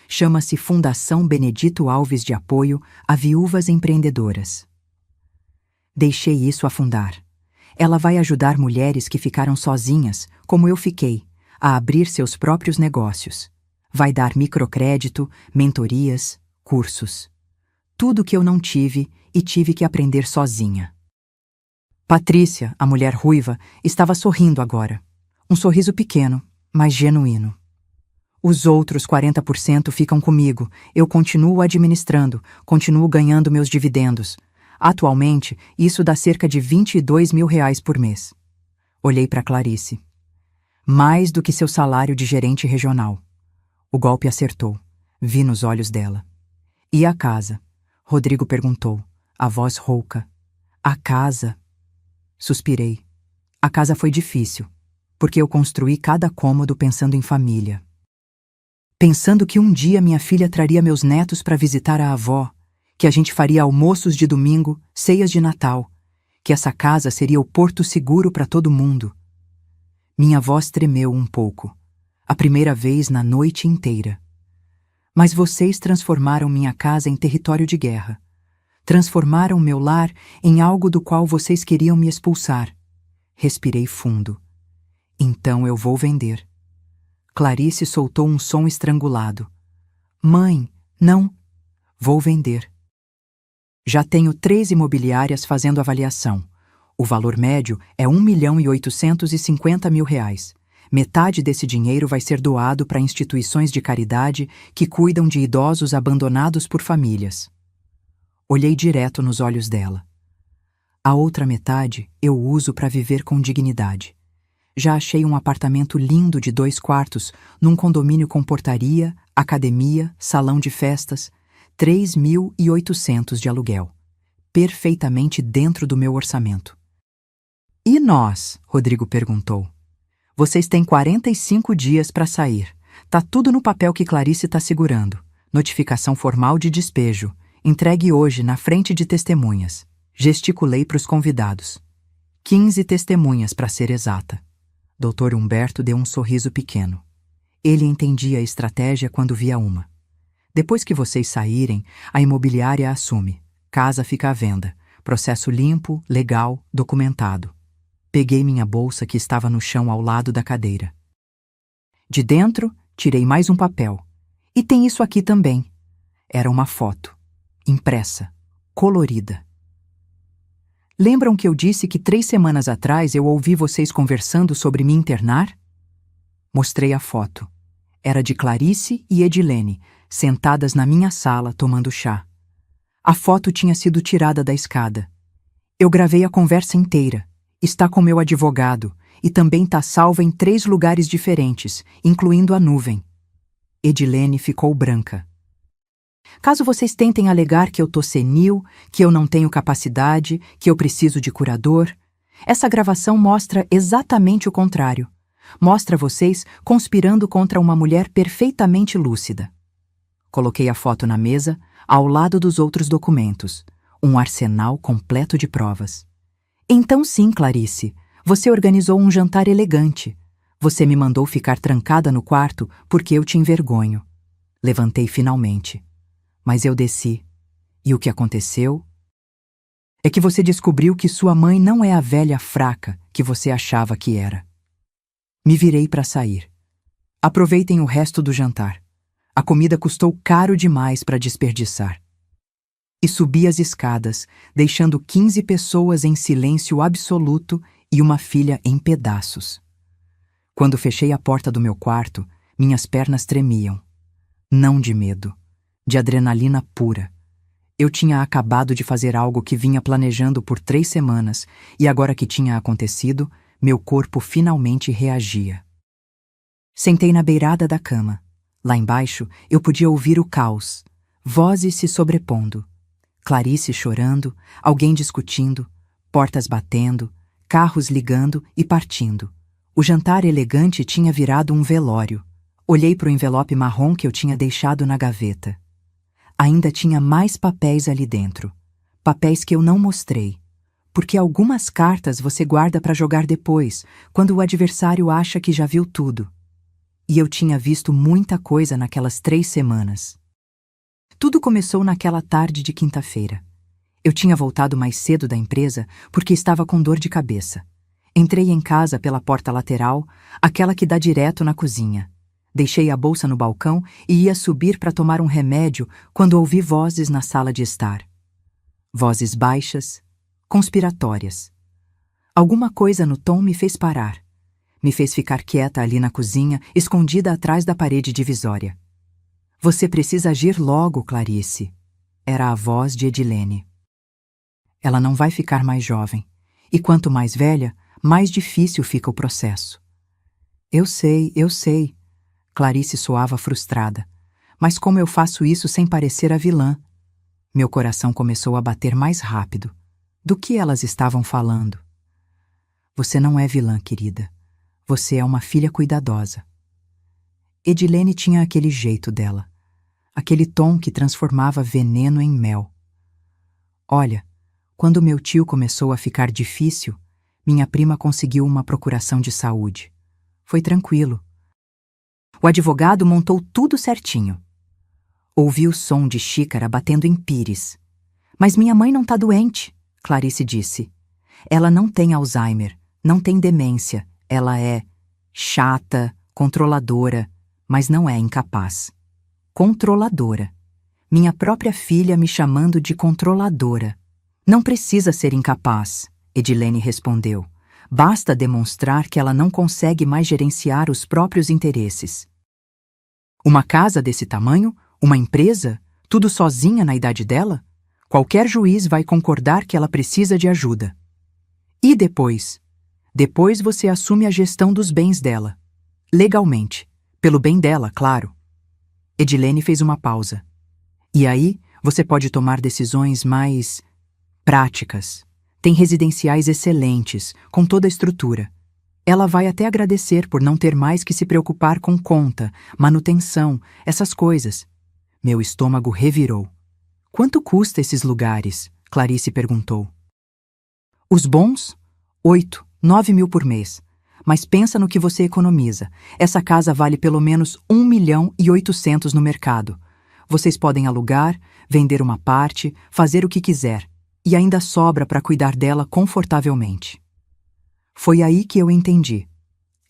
Chama-se Fundação Benedito Alves de Apoio a Viúvas Empreendedoras. Deixei isso afundar. Ela vai ajudar mulheres que ficaram sozinhas, como eu fiquei, a abrir seus próprios negócios. Vai dar microcrédito, mentorias, cursos. Tudo que eu não tive e tive que aprender sozinha. Patrícia, a mulher ruiva, estava sorrindo agora. Um sorriso pequeno, mas genuíno. Os outros 40% ficam comigo. Eu continuo administrando, continuo ganhando meus dividendos. Atualmente, isso dá cerca de R$ 22 mil por mês. Olhei para Clarice. Mais do que seu salário de gerente regional. O golpe acertou. Vi nos olhos dela. E a casa? Rodrigo perguntou, a voz rouca. A casa? Suspirei. A casa foi difícil, porque eu construí cada cômodo pensando em família. Pensando que um dia minha filha traria meus netos para visitar a avó, que a gente faria almoços de domingo, ceias de Natal, que essa casa seria o porto seguro para todo mundo. Minha voz tremeu um pouco, a primeira vez na noite inteira. Mas vocês transformaram minha casa em território de guerra. Transformaram meu lar em algo do qual vocês queriam me expulsar. Respirei fundo. Então eu vou vender. Clarice soltou um som estrangulado. Mãe, não. Vou vender. Já tenho 3 imobiliárias fazendo avaliação. O valor médio é R$ 1.850.000. Metade desse dinheiro vai ser doado para instituições de caridade que cuidam de idosos abandonados por famílias. Olhei direto nos olhos dela. A outra metade eu uso para viver com dignidade. Já achei um apartamento lindo de 2 quartos num condomínio com portaria, academia, salão de festas, 3.800 de aluguel. Perfeitamente dentro do meu orçamento. E nós? Rodrigo perguntou. Vocês têm 45 dias para sair. Tá tudo no papel que Clarice está segurando. Notificação formal de despejo. Entregue hoje na frente de testemunhas. Gesticulei para os convidados. 15 testemunhas, para ser exata. Dr. Humberto deu um sorriso pequeno. Ele entendia a estratégia quando via uma. Depois que vocês saírem, a imobiliária assume. Casa fica à venda. Processo limpo, legal, documentado. Peguei minha bolsa que estava no chão ao lado da cadeira. De dentro, tirei mais um papel. E tem isso aqui também. Era uma foto. Impressa. Colorida. Lembram que eu disse que 3 semanas atrás eu ouvi vocês conversando sobre me internar? Mostrei a foto. Era de Clarice e Edilene, sentadas na minha sala tomando chá. A foto tinha sido tirada da escada. Eu gravei a conversa inteira. Está com meu advogado e também está salva em 3 lugares diferentes, incluindo a nuvem. Edilene ficou branca. Caso vocês tentem alegar que eu tô senil, que eu não tenho capacidade, que eu preciso de curador, essa gravação mostra exatamente o contrário. Mostra vocês conspirando contra uma mulher perfeitamente lúcida. Coloquei a foto na mesa, ao lado dos outros documentos, um arsenal completo de provas. Então sim, Clarice, você organizou um jantar elegante. Você me mandou ficar trancada no quarto porque eu te envergonho. Levantei finalmente. Mas eu desci. E o que aconteceu? É que você descobriu que sua mãe não é a velha fraca que você achava que era. Me virei para sair. Aproveitem o resto do jantar. A comida custou caro demais para desperdiçar. E subi as escadas, deixando 15 pessoas em silêncio absoluto e uma filha em pedaços. Quando fechei a porta do meu quarto, minhas pernas tremiam. Não de medo, de adrenalina pura. Eu tinha acabado de fazer algo que vinha planejando por 3 semanas e agora que tinha acontecido, meu corpo finalmente reagia. Sentei na beirada da cama. Lá embaixo, eu podia ouvir o caos, vozes se sobrepondo. Clarice chorando, alguém discutindo, portas batendo, carros ligando e partindo. O jantar elegante tinha virado um velório. Olhei para o envelope marrom que eu tinha deixado na gaveta. Ainda tinha mais papéis ali dentro. Papéis que eu não mostrei. Porque algumas cartas você guarda para jogar depois, quando o adversário acha que já viu tudo. E eu tinha visto muita coisa naquelas 3 semanas. Tudo começou naquela tarde de quinta-feira. Eu tinha voltado mais cedo da empresa porque estava com dor de cabeça. Entrei em casa pela porta lateral, aquela que dá direto na cozinha. Deixei a bolsa no balcão e ia subir para tomar um remédio quando ouvi vozes na sala de estar. Vozes baixas, conspiratórias. Alguma coisa no tom me fez parar. Me fez ficar quieta ali na cozinha, escondida atrás da parede divisória. Você precisa agir logo, Clarice. Era a voz de Edilene. Ela não vai ficar mais jovem. E quanto mais velha, mais difícil fica o processo. Eu sei. Clarice soava frustrada. Mas como eu faço isso sem parecer a vilã? Meu coração começou a bater mais rápido. Do que elas estavam falando? Você não é vilã, querida. Você é uma filha cuidadosa. Edilene tinha aquele jeito dela. Aquele tom que transformava veneno em mel. Olha, quando meu tio começou a ficar difícil, minha prima conseguiu uma procuração de saúde. Foi tranquilo. O advogado montou tudo certinho. Ouvi o som de xícara batendo em pires. Mas minha mãe não tá doente, Clarice disse. Ela não tem Alzheimer, Não tem demência. Ela é chata, controladora, mas não é incapaz. Controladora. Minha própria filha me chamando de controladora. Não precisa ser incapaz, Edilene respondeu. Basta demonstrar que ela não consegue mais gerenciar os próprios interesses. Uma casa desse tamanho? Uma empresa? Tudo sozinha na idade dela? Qualquer juiz vai concordar que ela precisa de ajuda. E depois? Depois você assume a gestão dos bens dela. Legalmente. Pelo bem dela, claro. Edilene fez uma pausa. E aí, você pode tomar decisões mais práticas. Tem residenciais excelentes, com toda a estrutura. Ela vai até agradecer por não ter mais que se preocupar com conta, manutenção, essas coisas. Meu estômago revirou. Quanto custa esses lugares? Clarice perguntou. Os bons? 8, 9 mil por mês. Mas pensa no que você economiza. Essa casa vale pelo menos 1.800.000 no mercado. Vocês podem alugar, vender uma parte, fazer o que quiser. E ainda sobra para cuidar dela confortavelmente. Foi aí que eu entendi.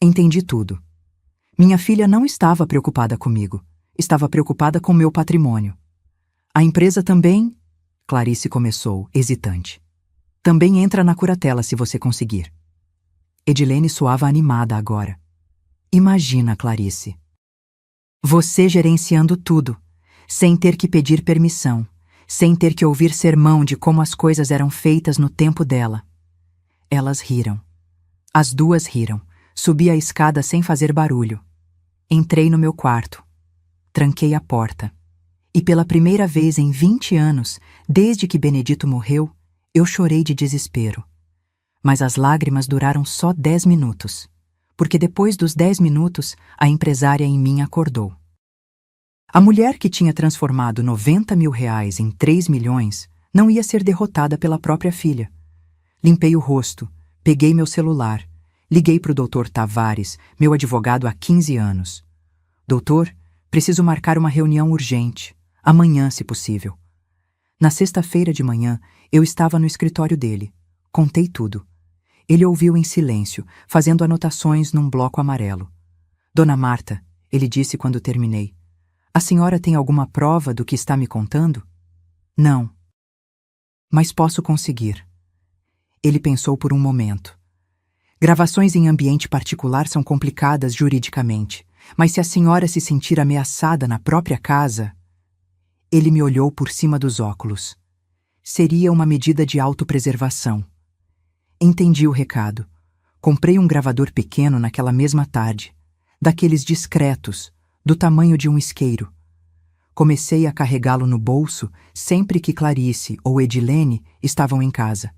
Entendi tudo. Minha filha não estava preocupada comigo. Estava preocupada com meu patrimônio. A empresa também... Clarice começou, hesitante. Também entra na curatela se você conseguir. Edilene soava animada agora. Imagina, Clarice. Você gerenciando tudo, sem ter que pedir permissão, sem ter que ouvir sermão de como as coisas eram feitas no tempo dela. Elas riram. As duas riram. Subi a escada sem fazer barulho. Entrei no meu quarto. Tranquei a porta. E pela primeira vez em 20 anos, desde que Benedito morreu, eu chorei de desespero. Mas as lágrimas duraram só 10 minutos, porque depois dos 10 minutos, a empresária em mim acordou. A mulher que tinha transformado 90 mil reais em 3 milhões não ia ser derrotada pela própria filha. Limpei o rosto, peguei meu celular, liguei para o Dr. Tavares, meu advogado há 15 anos. Doutor, preciso marcar uma reunião urgente, amanhã, se possível. Na sexta-feira de manhã, eu estava no escritório dele. Contei tudo. Ele ouviu em silêncio, fazendo anotações num bloco amarelo. Dona Marta, ele disse quando terminei, a senhora tem alguma prova do que está me contando? Não. Mas posso conseguir. Ele pensou por um momento. Gravações em ambiente particular são complicadas juridicamente, mas se a senhora se sentir ameaçada na própria casa... Ele me olhou por cima dos óculos. Seria uma medida de autopreservação. Entendi o recado. Comprei um gravador pequeno naquela mesma tarde, daqueles discretos, do tamanho de um isqueiro. Comecei a carregá-lo no bolso sempre que Clarice ou Edilene estavam em casa.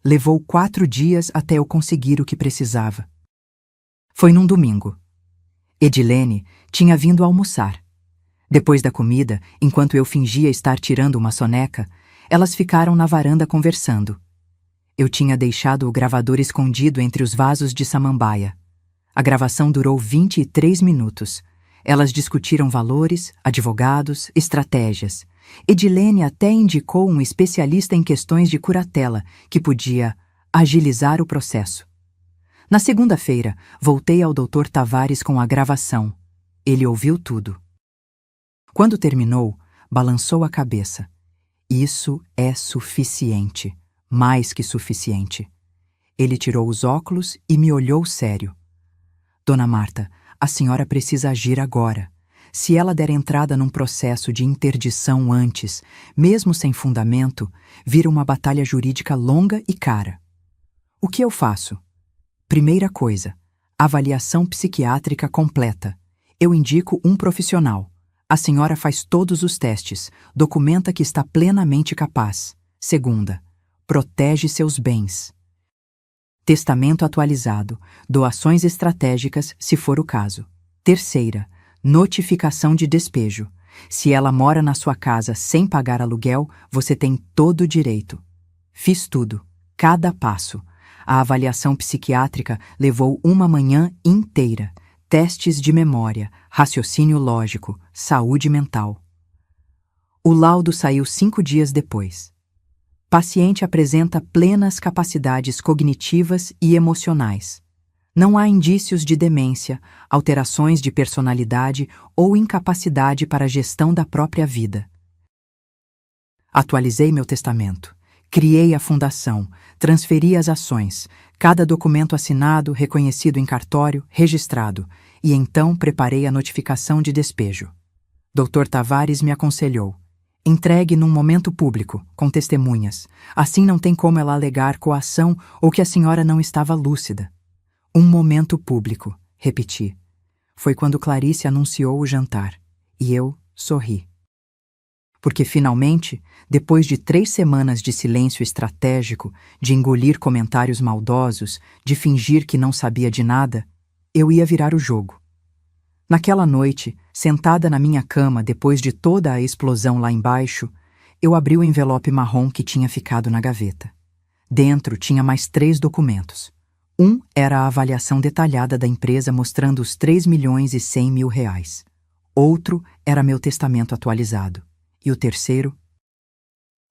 Levou 4 dias até eu conseguir o que precisava. Foi num domingo. Edilene tinha vindo almoçar. Depois da comida, enquanto eu fingia estar tirando uma soneca, elas ficaram na varanda conversando. Eu tinha deixado o gravador escondido entre os vasos de samambaia. A gravação durou 23 minutos. Elas discutiram valores, advogados, estratégias. Edilene até indicou um especialista em questões de curatela que podia agilizar o processo. Na segunda-feira, voltei ao Dr. Tavares com a gravação. Ele ouviu tudo. Quando terminou, balançou a cabeça. Isso é suficiente, mais que suficiente. Ele tirou os óculos e me olhou sério. Dona Marta, a senhora precisa agir agora. Se ela der entrada num processo de interdição antes, mesmo sem fundamento, vira uma batalha jurídica longa e cara. O que eu faço? Primeira coisa, avaliação psiquiátrica completa. Eu indico um profissional. A senhora faz todos os testes, documenta que está plenamente capaz. Segunda, protege seus bens. Testamento atualizado, doações estratégicas, se for o caso. Terceira, notificação de despejo. Se ela mora na sua casa sem pagar aluguel, você tem todo o direito. Fiz tudo, cada passo. A avaliação psiquiátrica levou uma manhã inteira. Testes de memória, raciocínio lógico, saúde mental. O laudo saiu 5 dias depois. Paciente apresenta plenas capacidades cognitivas e emocionais. Não há indícios de demência, alterações de personalidade ou incapacidade para a gestão da própria vida. Atualizei meu testamento. Criei a fundação, transferi as ações, cada documento assinado, reconhecido em cartório, registrado, e então preparei a notificação de despejo. Dr. Tavares me aconselhou: entregue num momento público, com testemunhas. Assim não tem como ela alegar coação ou que a senhora não estava lúcida. Um momento público, repeti. Foi quando Clarice anunciou o jantar, e eu sorri. Porque finalmente, depois de 3 semanas de silêncio estratégico, de engolir comentários maldosos, de fingir que não sabia de nada, eu ia virar o jogo. Naquela noite, sentada na minha cama depois de toda a explosão lá embaixo, eu abri o envelope marrom que tinha ficado na gaveta. Dentro tinha mais 3 documentos. Um era a avaliação detalhada da empresa mostrando os 3.100.000 reais. Outro era meu testamento atualizado. E o terceiro?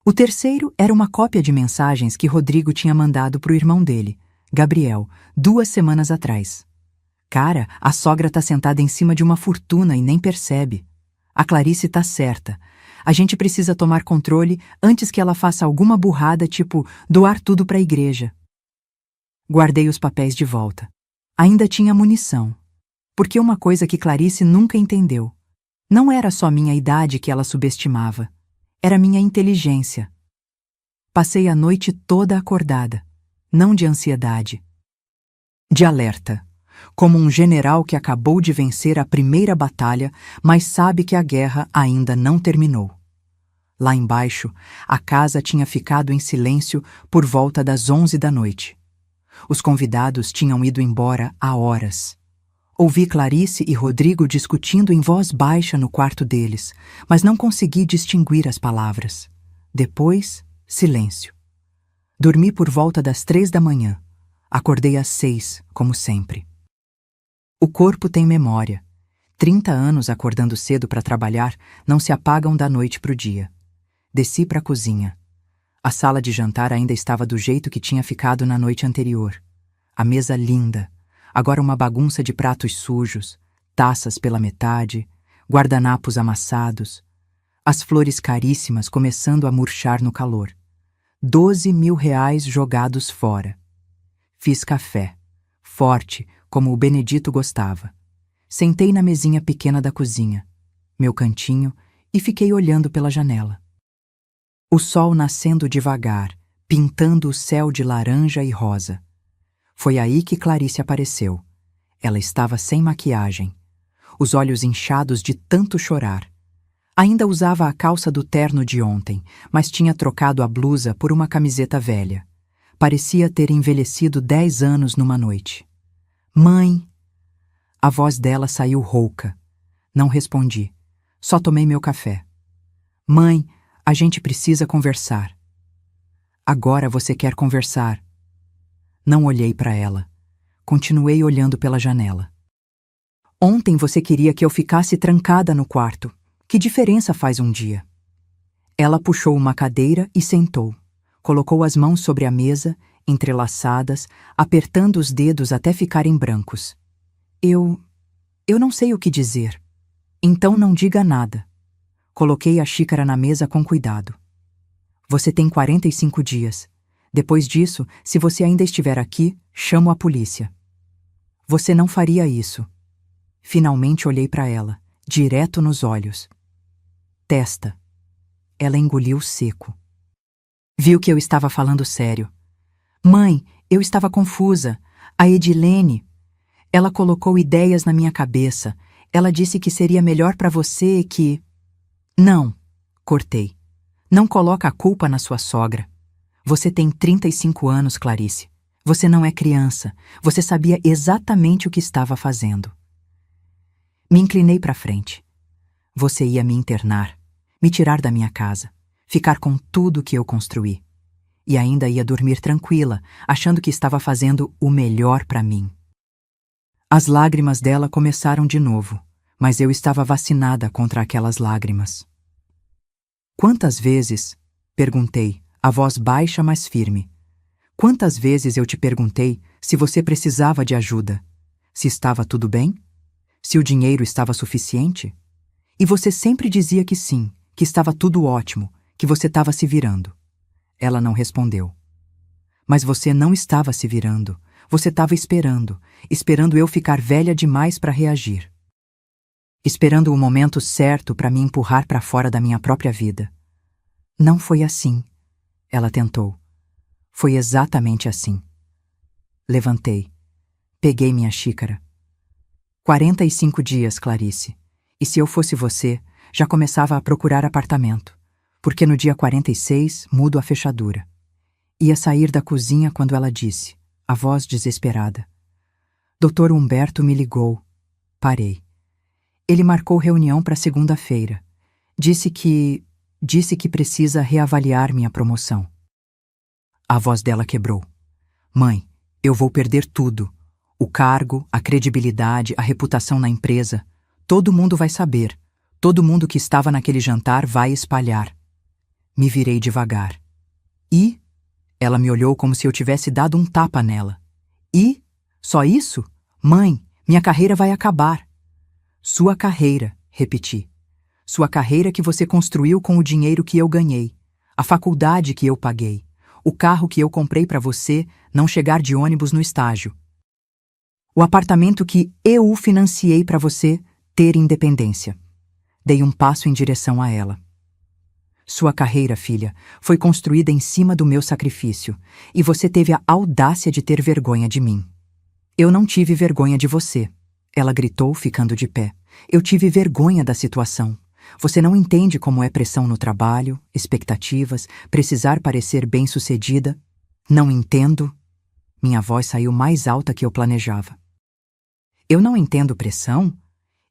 O terceiro era uma cópia de mensagens que Rodrigo tinha mandado para o irmão dele, Gabriel, 2 semanas atrás. Cara, a sogra tá sentada em cima de uma fortuna e nem percebe. A Clarice tá certa. A gente precisa tomar controle antes que ela faça alguma burrada, tipo doar tudo para a igreja. Guardei os papéis de volta. Ainda tinha munição. Porque uma coisa que Clarice nunca entendeu. Não era só minha idade que ela subestimava. Era minha inteligência. Passei a noite toda acordada. Não de ansiedade. De alerta. Como um general que acabou de vencer a primeira batalha, mas sabe que a guerra ainda não terminou. Lá embaixo, a casa tinha ficado em silêncio por volta das 11 da noite. Os convidados tinham ido embora há horas. Ouvi Clarice e Rodrigo discutindo em voz baixa no quarto deles, mas não consegui distinguir as palavras. Depois, silêncio. Dormi por volta das 3 da manhã. Acordei às 6, como sempre. O corpo tem memória. 30 anos acordando cedo para trabalhar não se apagam da noite para o dia. Desci para a cozinha. A sala de jantar ainda estava do jeito que tinha ficado na noite anterior. A mesa linda, agora uma bagunça de pratos sujos, taças pela metade, guardanapos amassados, as flores caríssimas começando a murchar no calor. 12.000 reais jogados fora. Fiz café, forte, como o Benedito gostava. Sentei na mesinha pequena da cozinha, meu cantinho, e fiquei olhando pela janela. O sol nascendo devagar, pintando o céu de laranja e rosa. Foi aí que Clarice apareceu. Ela estava sem maquiagem, os olhos inchados de tanto chorar. Ainda usava a calça do terno de ontem, mas tinha trocado a blusa por uma camiseta velha. Parecia ter envelhecido 10 anos numa noite. Mãe! A voz dela saiu rouca. Não respondi. Só tomei meu café. Mãe, a gente precisa conversar. Agora você quer conversar. Não olhei para ela. Continuei olhando pela janela. Ontem você queria que eu ficasse trancada no quarto. Que diferença faz um dia? Ela puxou uma cadeira e sentou. Colocou as mãos sobre a mesa, entrelaçadas, apertando os dedos até ficarem brancos. Eu não sei o que dizer. Então não diga nada. Coloquei a xícara na mesa com cuidado. Você tem 45 dias. Depois disso, se você ainda estiver aqui, chamo a polícia. Você não faria isso. Finalmente olhei para ela, direto nos olhos. Testa. Ela engoliu seco. Viu que eu estava falando sério. Mãe, eu estava confusa. A Edilene. Ela colocou ideias na minha cabeça. Ela disse que seria melhor para você que... Não, cortei. Não coloca a culpa na sua sogra. Você tem 35 anos, Clarice. Você não é criança. Você sabia exatamente o que estava fazendo. Me inclinei para frente. Você ia me internar, me tirar da minha casa, ficar com tudo que eu construí. E ainda ia dormir tranquila, achando que estava fazendo o melhor para mim. As lágrimas dela começaram de novo, mas eu estava vacinada contra aquelas lágrimas. Quantas vezes, perguntei, a voz baixa mas firme. Quantas vezes eu te perguntei se você precisava de ajuda? Se estava tudo bem? Se o dinheiro estava suficiente? E você sempre dizia que sim, que estava tudo ótimo, que você estava se virando. Ela não respondeu. Mas você não estava se virando. Você estava esperando eu ficar velha demais para reagir. Esperando o momento certo para me empurrar para fora da minha própria vida. Não foi assim. Ela tentou. Foi exatamente assim. Levantei. Peguei minha xícara. 45 dias, Clarice. E se eu fosse você, já começava a procurar apartamento. Porque no dia 46 mudo a fechadura. Ia sair da cozinha quando ela disse, a voz desesperada. Dr. Humberto me ligou. Parei. Ele marcou reunião para segunda-feira. Disse que precisa reavaliar minha promoção. A voz dela quebrou. Mãe, eu vou perder tudo. O cargo, a credibilidade, a reputação na empresa. Todo mundo vai saber. Todo mundo que estava naquele jantar vai espalhar. Me virei devagar. E? Ela me olhou como se eu tivesse dado um tapa nela. E? Só isso? Mãe, minha carreira vai acabar. Sua carreira, repeti. Sua carreira que você construiu com o dinheiro que eu ganhei. A faculdade que eu paguei. O carro que eu comprei para você não chegar de ônibus no estágio. O apartamento que eu financiei para você ter independência. Dei um passo em direção a ela. Sua carreira, filha, foi construída em cima do meu sacrifício, e você teve a audácia de ter vergonha de mim. Eu não tive vergonha de você, ela gritou, ficando de pé. Eu tive vergonha da situação. Você não entende como é pressão no trabalho, expectativas, precisar parecer bem-sucedida. Não entendo. Minha voz saiu mais alta que eu planejava. Eu não entendo pressão?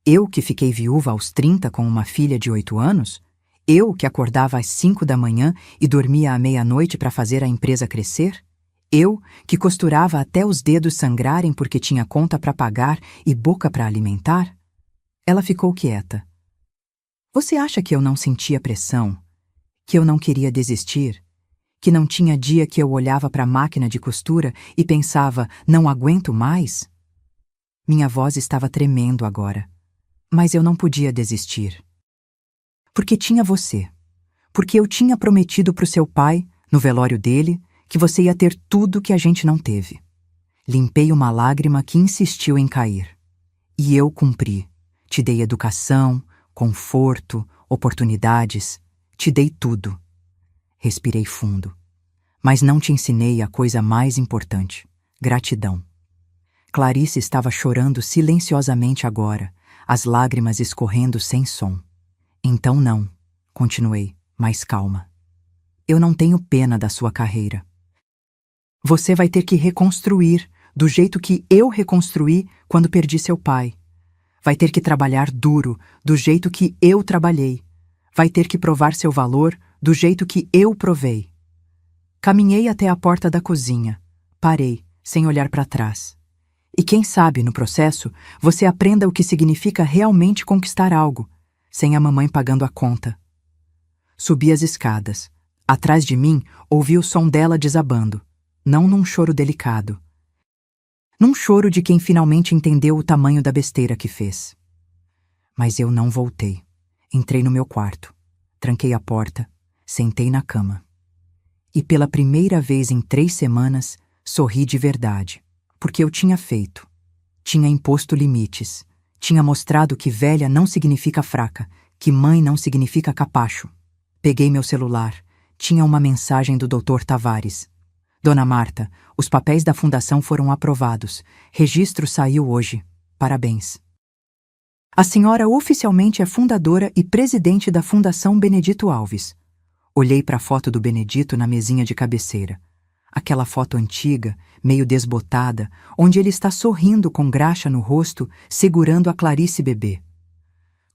Eu que fiquei viúva aos 30 com uma filha de 8 anos? Eu que acordava às 5 da manhã e dormia à meia-noite para fazer a empresa crescer? Eu que costurava até os dedos sangrarem porque tinha conta para pagar e boca para alimentar? Ela ficou quieta. Você acha que eu não sentia pressão? Que eu não queria desistir? Que não tinha dia que eu olhava para a máquina de costura e pensava, não aguento mais? Minha voz estava tremendo agora. Mas eu não podia desistir. Porque tinha você. Porque eu tinha prometido para o seu pai, no velório dele, que você ia ter tudo que a gente não teve. Limpei uma lágrima que insistiu em cair. E eu cumpri. Te dei educação, conforto, oportunidades. Te dei tudo. Respirei fundo. Mas não te ensinei a coisa mais importante: gratidão. Clarice estava chorando silenciosamente agora, as lágrimas escorrendo sem som. Então não, continuei, mais calma. Eu não tenho pena da sua carreira. Você vai ter que reconstruir do jeito que eu reconstruí quando perdi seu pai. Vai ter que trabalhar duro do jeito que eu trabalhei. Vai ter que provar seu valor do jeito que eu provei. Caminhei até a porta da cozinha. Parei, sem olhar para trás. E quem sabe, no processo, você aprenda o que significa realmente conquistar algo, sem a mamãe pagando a conta. Subi as escadas. Atrás de mim, ouvi o som dela desabando, não num choro delicado. Num choro de quem finalmente entendeu o tamanho da besteira que fez. Mas eu não voltei. Entrei no meu quarto, tranquei a porta, sentei na cama. E pela primeira vez em 3 semanas, sorri de verdade. Porque eu tinha feito. Tinha imposto limites. Tinha mostrado que velha não significa fraca, que mãe não significa capacho. Peguei meu celular. Tinha uma mensagem do Dr. Tavares. Dona Marta, os papéis da fundação foram aprovados. Registro saiu hoje. Parabéns. A senhora oficialmente é fundadora e presidente da Fundação Benedito Alves. Olhei para a foto do Benedito na mesinha de cabeceira. Aquela foto antiga, meio desbotada, onde ele está sorrindo com graxa no rosto, segurando a Clarice bebê.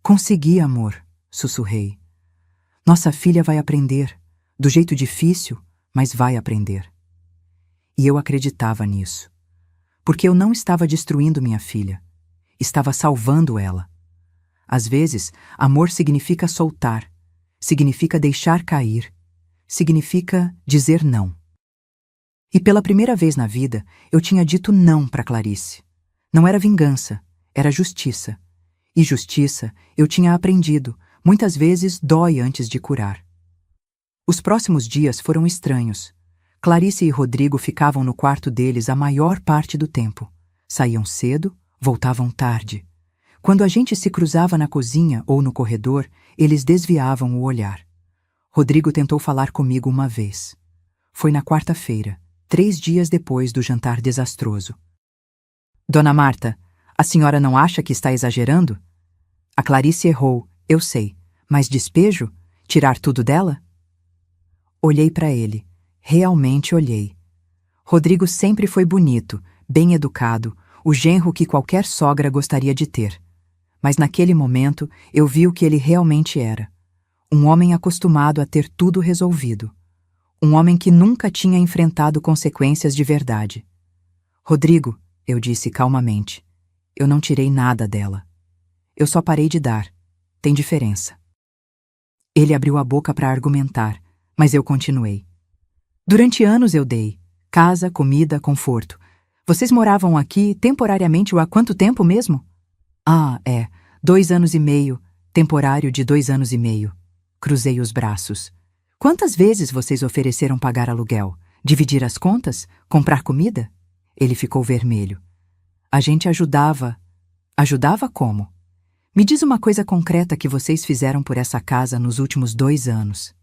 Consegui, amor, sussurrei. Nossa filha vai aprender, do jeito difícil, mas vai aprender. E eu acreditava nisso. Porque eu não estava destruindo minha filha. Estava salvando ela. Às vezes, amor significa soltar, significa deixar cair, significa dizer não. E pela primeira vez na vida, eu tinha dito não para Clarice. Não era vingança, era justiça. E justiça, eu tinha aprendido, muitas vezes dói antes de curar. Os próximos dias foram estranhos. Clarice e Rodrigo ficavam no quarto deles a maior parte do tempo. Saíam cedo, voltavam tarde. Quando a gente se cruzava na cozinha ou no corredor, eles desviavam o olhar. Rodrigo tentou falar comigo uma vez. Foi na quarta-feira, 3 dias depois do jantar desastroso. Dona Marta, a senhora não acha que está exagerando? A Clarice errou, eu sei, mas despejo? Tirar tudo dela? Olhei para ele. Realmente olhei. Rodrigo sempre foi bonito, bem educado, o genro que qualquer sogra gostaria de ter. Mas naquele momento eu vi o que ele realmente era. Um homem acostumado a ter tudo resolvido. Um homem que nunca tinha enfrentado consequências de verdade. Rodrigo, eu disse calmamente, eu não tirei nada dela. Eu só parei de dar. Tem diferença. Ele abriu a boca para argumentar, mas eu continuei. Durante anos eu dei. Casa, comida, conforto. Vocês moravam aqui temporariamente há quanto tempo mesmo? 2 anos e meio. Temporário de 2 anos e meio. Cruzei os braços. Quantas vezes vocês ofereceram pagar aluguel? Dividir as contas? Comprar comida? Ele ficou vermelho. A gente ajudava. Ajudava como? Me diz uma coisa concreta que vocês fizeram por essa casa nos últimos 2 anos.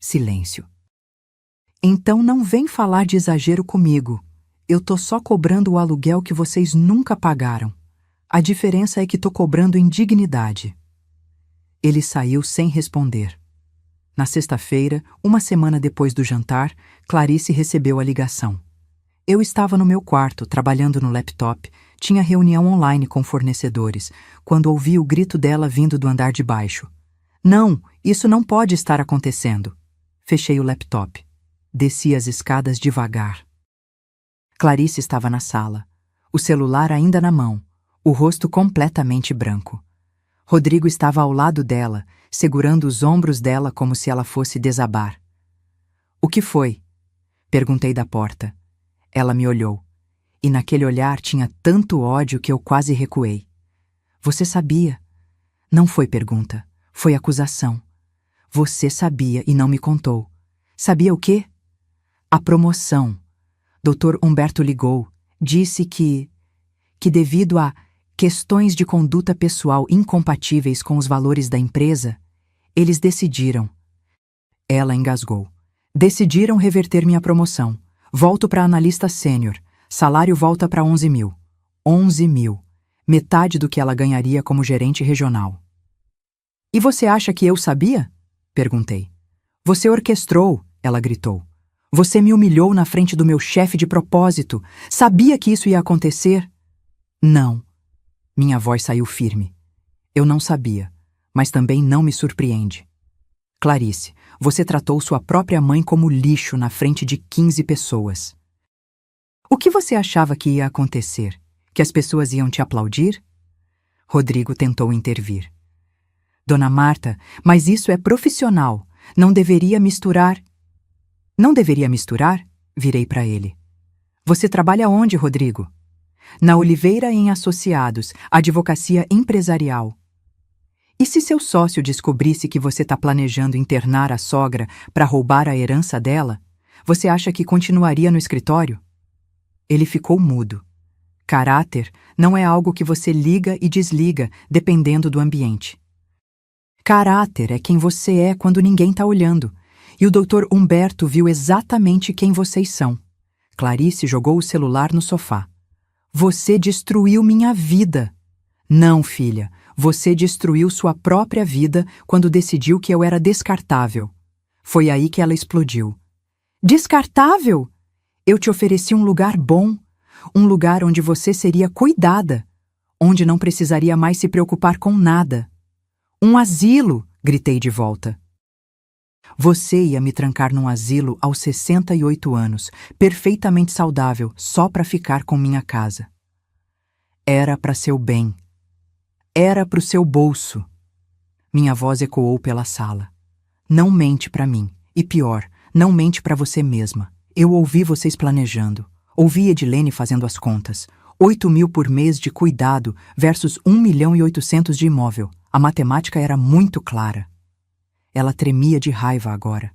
Silêncio. Então não vem falar de exagero comigo. Eu tô só cobrando o aluguel que vocês nunca pagaram. A diferença é que tô cobrando em dignidade. Ele saiu sem responder. Na sexta-feira, uma semana depois do jantar, Clarice recebeu a ligação. Eu estava no meu quarto, trabalhando no laptop, tinha reunião online com fornecedores, quando ouvi o grito dela vindo do andar de baixo. Não, isso não pode estar acontecendo. Fechei o laptop. Desci as escadas devagar. Clarice estava na sala, o celular ainda na mão, o rosto completamente branco. Rodrigo estava ao lado dela, segurando os ombros dela como se ela fosse desabar. O que foi? Perguntei da porta. Ela me olhou, e naquele olhar tinha tanto ódio que eu quase recuei. Você sabia? Não foi pergunta, foi acusação. Você sabia e não me contou. Sabia o quê? A promoção. Dr. Humberto ligou, disse que devido a questões de conduta pessoal incompatíveis com os valores da empresa, eles decidiram. Ela engasgou. Decidiram reverter minha promoção. Volto para analista sênior. Salário volta para 11 mil. 11 mil. Metade do que ela ganharia como gerente regional. E você acha que eu sabia? Perguntei. Você orquestrou, ela gritou. Você me humilhou na frente do meu chefe de propósito. Sabia que isso ia acontecer? Não. Minha voz saiu firme. Eu não sabia, mas também não me surpreende. Clarice, você tratou sua própria mãe como lixo na frente de 15 pessoas. O que você achava que ia acontecer? Que as pessoas iam te aplaudir? Rodrigo tentou intervir. Dona Marta, mas isso é profissional. Não deveria misturar. Não deveria misturar? Virei para ele. Você trabalha onde, Rodrigo? Na Oliveira em Associados, advocacia empresarial. E se seu sócio descobrisse que você está planejando internar a sogra para roubar a herança dela, você acha que continuaria no escritório? Ele ficou mudo. Caráter não é algo que você liga e desliga dependendo do ambiente. Caráter é quem você é quando ninguém está olhando. E o Dr. Humberto viu exatamente quem vocês são. Clarice jogou o celular no sofá. Você destruiu minha vida. Não, filha, você destruiu sua própria vida quando decidiu que eu era descartável. Foi aí que ela explodiu. Descartável? Eu te ofereci um lugar bom, um lugar onde você seria cuidada, onde não precisaria mais se preocupar com nada. Um asilo, gritei de volta. Você ia me trancar num asilo aos 68 anos, perfeitamente saudável, só para ficar com minha casa. Era para seu bem. Era para o seu bolso. Minha voz ecoou pela sala. Não mente para mim. E pior, Não mente para você mesma. Eu ouvi vocês planejando. Ouvi Edilene fazendo as contas. 8.000 por mês de cuidado versus 1.800.000 de imóvel. A matemática era muito clara. Ela tremia de raiva agora.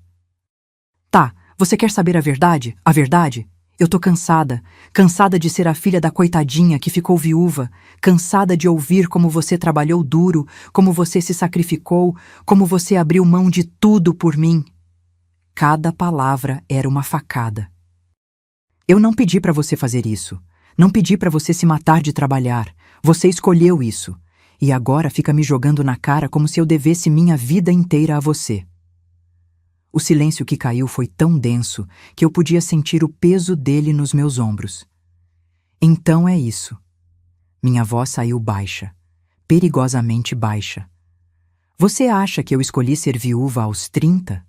Tá, você quer saber a verdade? A verdade? Eu tô cansada. Cansada de ser a filha da coitadinha que ficou viúva. Cansada de ouvir como você trabalhou duro, como você se sacrificou, como você abriu mão de tudo por mim. Cada palavra era uma facada. Eu não pedi para você fazer isso. Não pedi para você se matar de trabalhar. Você escolheu isso. E agora fica me jogando na cara como se eu devesse minha vida inteira a você. O silêncio que caiu foi tão denso que eu podia sentir o peso dele nos meus ombros. Então é isso. Minha voz saiu baixa, perigosamente baixa. Você acha que eu escolhi ser viúva aos 30?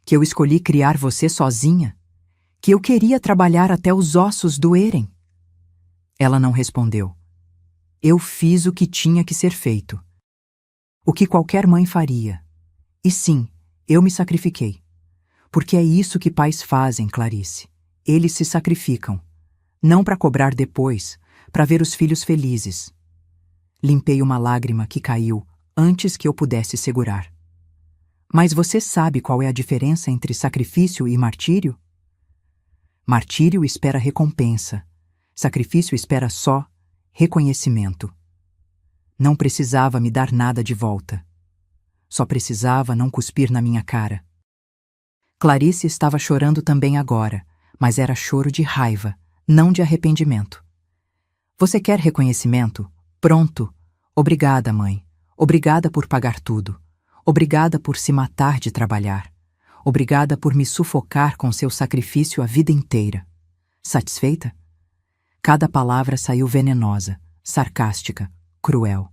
Que eu escolhi criar você sozinha? Que eu queria trabalhar até os ossos doerem? Ela não respondeu. Eu fiz o que tinha que ser feito. O que qualquer mãe faria. E sim, eu me sacrifiquei. Porque é isso que pais fazem, Clarice. Eles se sacrificam. Não para cobrar depois, para ver os filhos felizes. Limpei uma lágrima que caiu antes que eu pudesse segurar. Mas você sabe qual é a diferença entre sacrifício e martírio? Martírio espera recompensa. Sacrifício espera só reconhecimento. Não precisava me dar nada de volta. Só precisava não cuspir na minha cara. Clarice estava chorando também agora, mas era choro de raiva, não de arrependimento. Você quer reconhecimento? Pronto. Obrigada, mãe. Obrigada por pagar tudo. Obrigada por se matar de trabalhar. Obrigada por me sufocar com seu sacrifício a vida inteira. Satisfeita? Cada palavra saiu venenosa, sarcástica, cruel.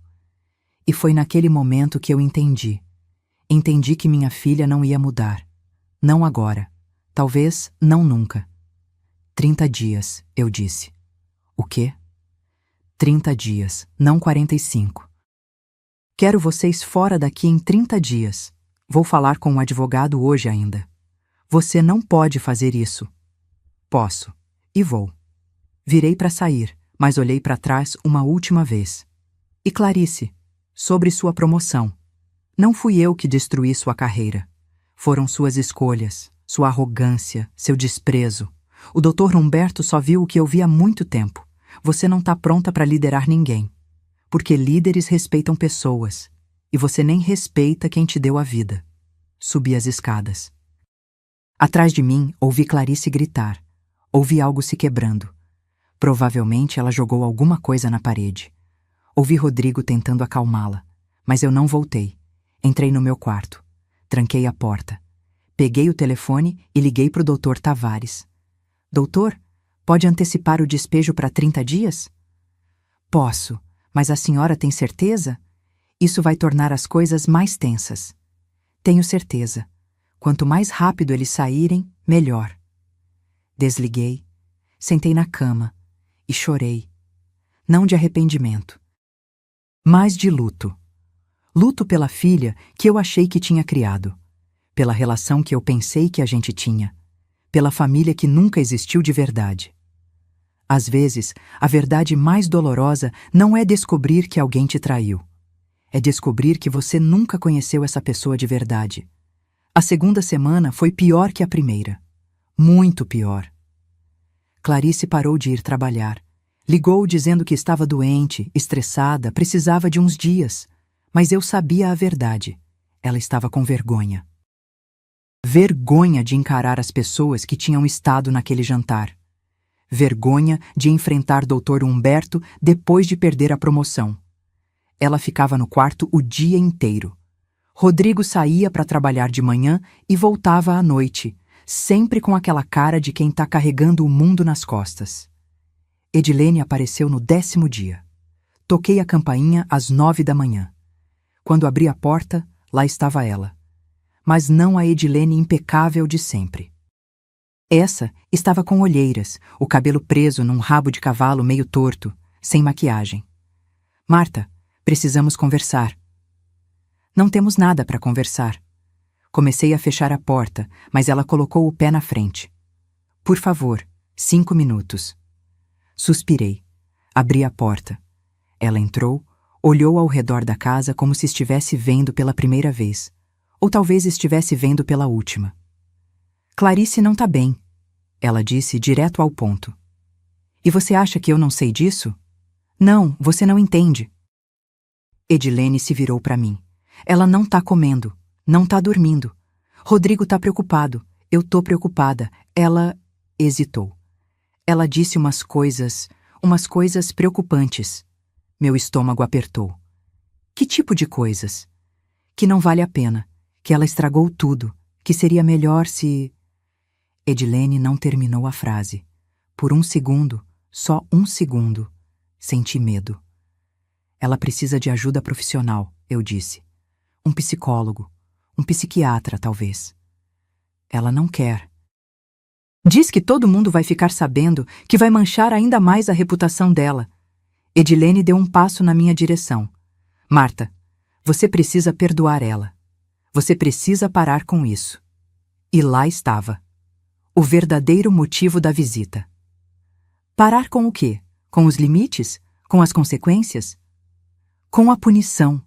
E foi naquele momento que eu entendi. Entendi que minha filha não ia mudar. Não agora. Talvez não nunca. 30 dias, eu disse. O quê? 30 dias, não 45. Quero vocês fora daqui em 30 dias. Vou falar com um advogado hoje ainda. Você não pode fazer isso. Posso. E vou. Virei para sair, mas olhei para trás uma última vez. E Clarice, sobre sua promoção. Não fui eu que destruí sua carreira. Foram suas escolhas, sua arrogância, seu desprezo. O Dr. Humberto só viu o que eu vi há muito tempo. Você não está pronta para liderar ninguém. Porque líderes respeitam pessoas. E você nem respeita quem te deu a vida. Subi as escadas. Atrás de mim, ouvi Clarice gritar. Ouvi algo se quebrando. Provavelmente ela jogou alguma coisa na parede. Ouvi Rodrigo tentando acalmá-la. Mas eu não voltei. Entrei no meu quarto. Tranquei a porta. Peguei o telefone e liguei para o Dr. Tavares. Doutor, pode antecipar o despejo para 30 dias? Posso, mas a senhora tem certeza? Isso vai tornar as coisas mais tensas. Tenho certeza. Quanto mais rápido eles saírem, melhor. Desliguei, sentei na cama e chorei. Não de arrependimento, mas de luto. Luto pela filha que eu achei que tinha criado, pela relação que eu pensei que a gente tinha, pela família que nunca existiu de verdade. Às vezes, a verdade mais dolorosa não é descobrir que alguém te traiu. É descobrir que você nunca conheceu essa pessoa de verdade. A segunda semana foi pior que a primeira. Muito pior. Clarice parou de ir trabalhar. Ligou dizendo que estava doente, estressada, precisava de uns dias. Mas eu sabia a verdade. Ela estava com vergonha. Vergonha de encarar as pessoas que tinham estado naquele jantar. Vergonha de enfrentar Dr. Humberto depois de perder a promoção. Ela ficava no quarto o dia inteiro. Rodrigo saía para trabalhar de manhã e voltava à noite, sempre com aquela cara de quem está carregando o mundo nas costas. Edilene apareceu no 10º dia. Toquei a campainha às 9 da manhã. Quando abri a porta, lá estava ela. Mas não a Edilene impecável de sempre. Essa estava com olheiras, o cabelo preso num rabo de cavalo meio torto, sem maquiagem. Marta, precisamos conversar. Não temos nada para conversar. Comecei a fechar a porta, mas ela colocou o pé na frente. Por favor, 5 minutos. Suspirei. Abri a porta. Ela entrou, olhou ao redor da casa como se estivesse vendo pela primeira vez. Ou talvez estivesse vendo pela última. Clarice não tá bem, ela disse direto ao ponto. E você acha que eu não sei disso? Não, você não entende. Edilene se virou para mim. Ela não tá comendo, não tá dormindo. Rodrigo tá preocupado, eu tô preocupada. Ela hesitou. Ela disse umas coisas preocupantes. Meu estômago apertou. Que tipo de coisas? Que não vale a pena, que ela estragou tudo, que seria melhor se... Edilene não terminou a frase. Por um segundo, só um segundo, senti medo. Ela precisa de ajuda profissional, eu disse. Um psicólogo, um psiquiatra, talvez. Ela não quer. Diz que todo mundo vai ficar sabendo, que vai manchar ainda mais a reputação dela. Edilene deu um passo na minha direção. Marta, você precisa perdoar ela. Você precisa parar com isso. E lá estava. O verdadeiro motivo da visita. Parar com o quê? Com os limites? Com as consequências? Com a punição.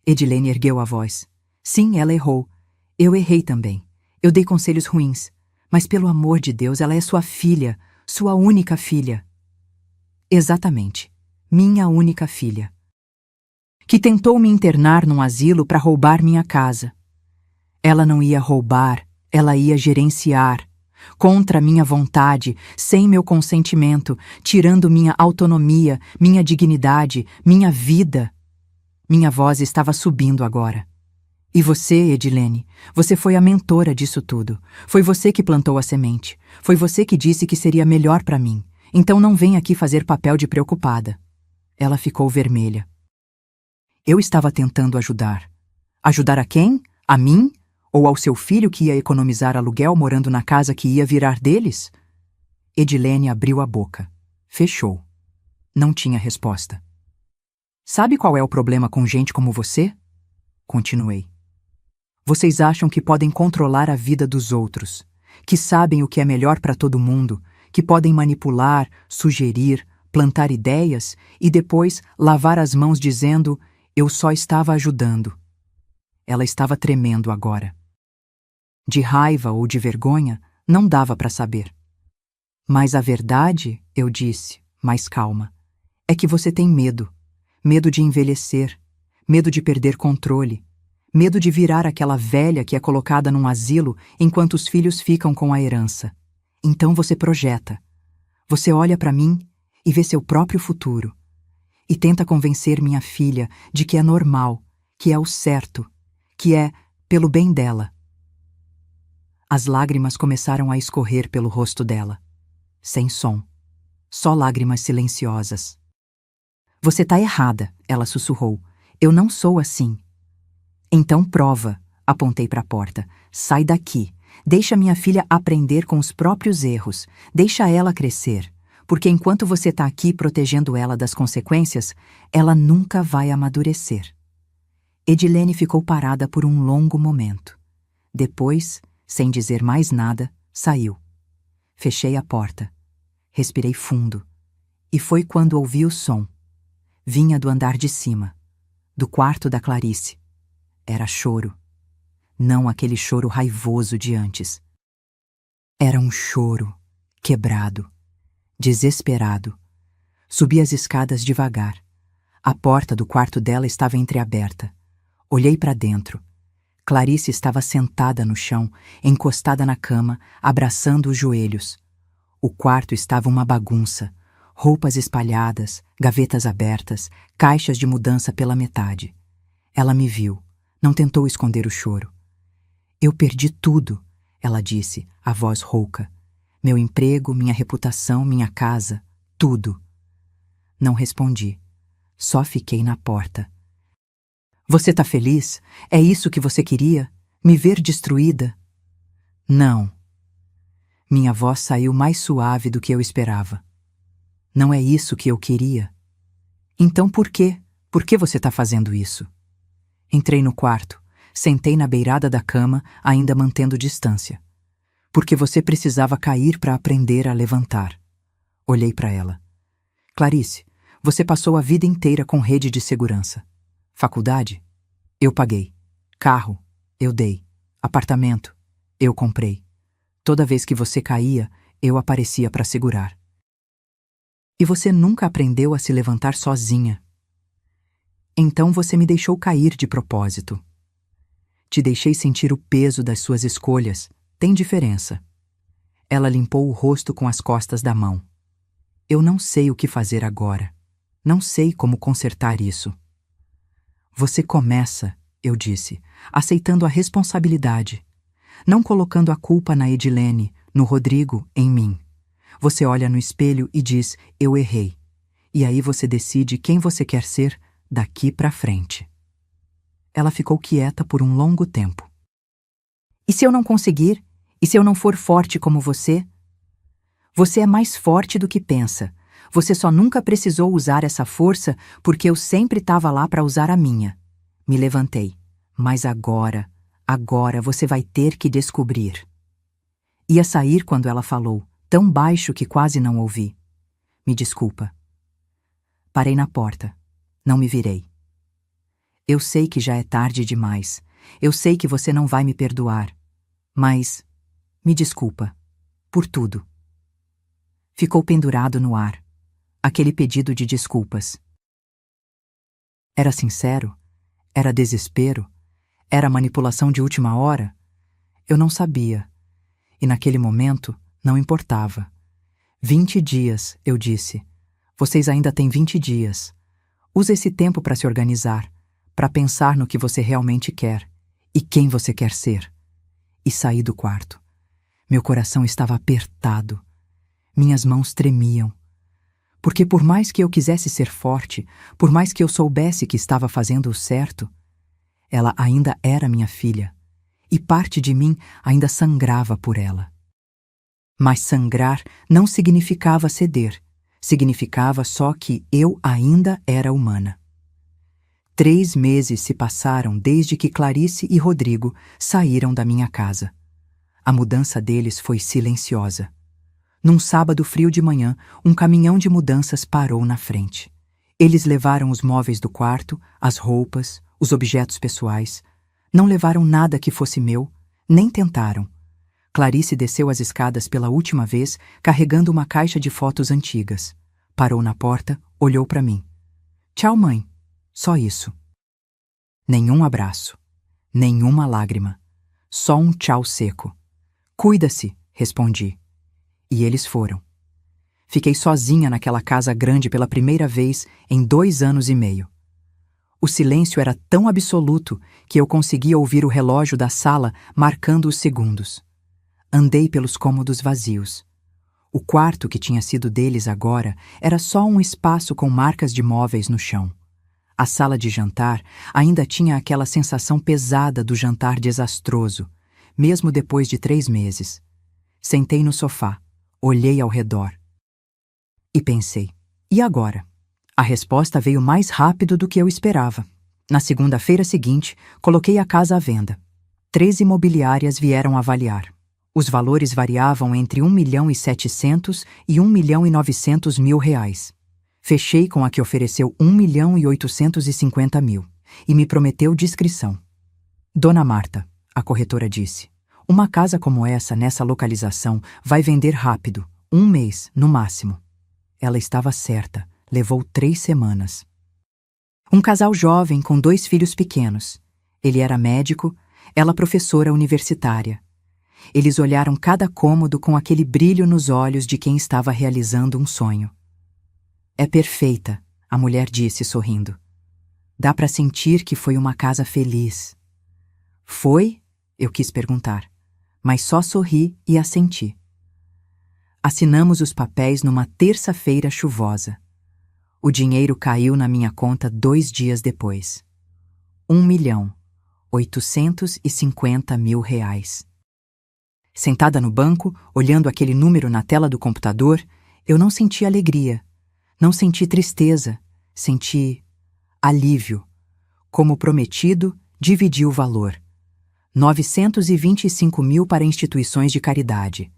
Edilene ergueu a voz. Sim, ela errou. Eu errei também. Eu dei conselhos ruins. Mas pelo amor de Deus, ela é sua filha, sua única filha. Exatamente. Minha única filha. Que tentou me internar num asilo para roubar minha casa. Ela não ia roubar, ela ia gerenciar. Contra minha vontade, sem meu consentimento, tirando minha autonomia, minha dignidade, minha vida. Minha voz estava subindo agora. E você, Edilene, você foi a mentora disso tudo. Foi você que plantou a semente. Foi você que disse que seria melhor para mim. Então não vem aqui fazer papel de preocupada. Ela ficou vermelha. Eu estava tentando ajudar. Ajudar a quem? A mim? Ou ao seu filho que ia economizar aluguel morando na casa que ia virar deles? Edilene abriu a boca. Fechou. Não tinha resposta. Sabe qual é o problema com gente como você? Continuei. Vocês acham que podem controlar a vida dos outros, que sabem o que é melhor para todo mundo, que podem manipular, sugerir, plantar ideias e depois lavar as mãos dizendo: eu só estava ajudando. Ela estava tremendo agora. De raiva ou de vergonha, não dava para saber. Mas a verdade, eu disse, mais calma, é que você tem medo. Medo de envelhecer, medo de perder controle, medo de virar aquela velha que é colocada num asilo enquanto os filhos ficam com a herança. Então você projeta. Você olha para mim e vê seu próprio futuro. E tenta convencer minha filha de que é normal, que é o certo, que é pelo bem dela. As lágrimas começaram a escorrer pelo rosto dela. Sem som. Só lágrimas silenciosas. Você tá errada, ela sussurrou. Eu não sou assim. Então prova, apontei para a porta. Sai daqui. Deixa minha filha aprender com os próprios erros. Deixa ela crescer. Porque enquanto você tá aqui protegendo ela das consequências, ela nunca vai amadurecer. Edilene ficou parada por um longo momento. Depois, sem dizer mais nada, saiu. Fechei a porta. Respirei fundo. E foi quando ouvi o som. Vinha do andar de cima, do quarto da Clarice. Era choro. Não aquele choro raivoso de antes. Era um choro quebrado, desesperado. Subi as escadas devagar. A porta do quarto dela estava entreaberta. Olhei para dentro. Clarice estava sentada no chão, encostada na cama, abraçando os joelhos. O quarto estava uma bagunça. Roupas espalhadas, gavetas abertas, caixas de mudança pela metade. Ela me viu. Não tentou esconder o choro. Eu perdi tudo, ela disse, a voz rouca. Meu emprego, minha reputação, minha casa, tudo. Não respondi. Só fiquei na porta. Você tá feliz? É isso que você queria? Me ver destruída? Não. Minha voz saiu mais suave do que eu esperava. Não é isso que eu queria. Então por quê? Por que você tá fazendo isso? Entrei no quarto. Sentei na beirada da cama, ainda mantendo distância. Porque você precisava cair para aprender a levantar. Olhei para ela. Clarice, você passou a vida inteira com rede de segurança. Faculdade? Eu paguei. Carro? Eu dei. Apartamento? Eu comprei. Toda vez que você caía, eu aparecia para segurar. E você nunca aprendeu a se levantar sozinha. Então você me deixou cair de propósito. Te deixei sentir o peso das suas escolhas. Tem diferença. Ela limpou o rosto com as costas da mão. Eu não sei o que fazer agora. Não sei como consertar isso. Você começa, eu disse, aceitando a responsabilidade, não colocando a culpa na Edilene, no Rodrigo, em mim. Você olha no espelho e diz, eu errei. E aí você decide quem você quer ser daqui pra frente. Ela ficou quieta por um longo tempo. E se eu não conseguir? E se eu não for forte como você? Você é mais forte do que pensa. Você só nunca precisou usar essa força porque eu sempre estava lá para usar a minha. Me levantei. Mas agora você vai ter que descobrir. Ia sair quando ela falou, tão baixo que quase não ouvi. Me desculpa. Parei na porta. Não me virei. Eu sei que já é tarde demais. Eu sei que você não vai me perdoar. Mas, me desculpa. Por tudo. Ficou pendurado no ar. Aquele pedido de desculpas. Era sincero? Era desespero? Era manipulação de última hora? Eu não sabia. E naquele momento, não importava. 20 dias, eu disse. Vocês ainda têm 20 dias. Usa esse tempo para se organizar, para pensar no que você realmente quer e quem você quer ser. E saí do quarto. Meu coração estava apertado. Minhas mãos tremiam. Porque por mais que eu quisesse ser forte, por mais que eu soubesse que estava fazendo o certo, ela ainda era minha filha, e parte de mim ainda sangrava por ela. Mas sangrar não significava ceder, significava só que eu ainda era humana. 3 meses se passaram desde que Clarice e Rodrigo saíram da minha casa. A mudança deles foi silenciosa. Num sábado frio de manhã, um caminhão de mudanças parou na frente. Eles levaram os móveis do quarto, as roupas, os objetos pessoais. Não levaram nada que fosse meu, nem tentaram. Clarice desceu as escadas pela última vez, carregando uma caixa de fotos antigas. Parou na porta, olhou para mim. Tchau, mãe. Só isso. Nenhum abraço. Nenhuma lágrima. Só um tchau seco. Cuida-se, respondi. E eles foram. Fiquei sozinha naquela casa grande pela primeira vez em 2 anos e meio. O silêncio era tão absoluto que eu conseguia ouvir o relógio da sala marcando os segundos. Andei pelos cômodos vazios. O quarto que tinha sido deles agora era só um espaço com marcas de móveis no chão. A sala de jantar ainda tinha aquela sensação pesada do jantar desastroso, mesmo depois de 3 meses. Sentei no sofá. Olhei ao redor. E pensei, e agora? A resposta veio mais rápido do que eu esperava. Na segunda-feira seguinte, coloquei a casa à venda. 3 imobiliárias vieram avaliar. Os valores variavam entre 1.700.000 e 1.900.000 reais. Fechei com a que ofereceu 1.850.000 e me prometeu discrição. Dona Marta, a corretora disse, uma casa como essa, nessa localização, vai vender rápido, 1 mês, no máximo. Ela estava certa, levou 3 semanas. Um casal jovem com 2 filhos pequenos. Ele era médico, ela professora universitária. Eles olharam cada cômodo com aquele brilho nos olhos de quem estava realizando um sonho. É perfeita, a mulher disse sorrindo. Dá para sentir que foi uma casa feliz. Foi? Eu quis perguntar. Mas só sorri e assenti. Assinamos os papéis numa terça-feira chuvosa. O dinheiro caiu na minha conta 2 dias depois. 1.850.000 reais. Sentada no banco, olhando aquele número na tela do computador, eu não senti alegria, não senti tristeza, senti alívio. Como prometido, dividi o valor. 925 mil para instituições de caridade.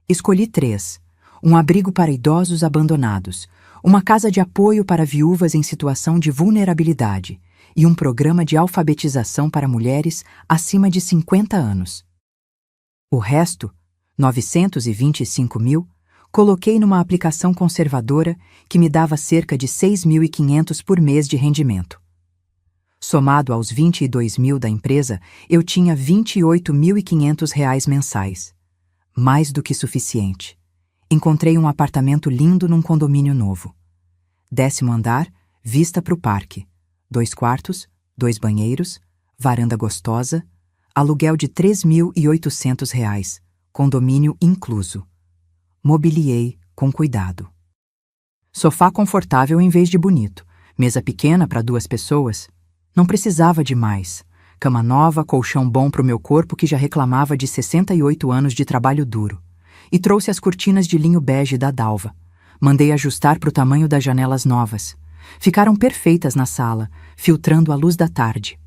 Escolhi 3. Um abrigo para idosos abandonados, uma casa de apoio para viúvas em situação de vulnerabilidade e um programa de alfabetização para mulheres acima de 50 anos. O resto, 925 mil, coloquei numa aplicação conservadora que me dava cerca de 6.500 por mês de rendimento. Somado aos 22 mil da empresa, eu tinha R$ 28.500 mensais. Mais do que suficiente. Encontrei um apartamento lindo num condomínio novo. 10º andar, vista para o parque. 2 quartos, 2 banheiros, varanda gostosa, aluguel de R$ 3.800, condomínio incluso. Mobiliei com cuidado. Sofá confortável em vez de bonito, mesa pequena para 2 pessoas. Não precisava de mais. Cama nova, colchão bom para o meu corpo que já reclamava de 68 anos de trabalho duro. E trouxe as cortinas de linho bege da Dalva. Mandei ajustar para o tamanho das janelas novas. Ficaram perfeitas na sala, filtrando a luz da tarde.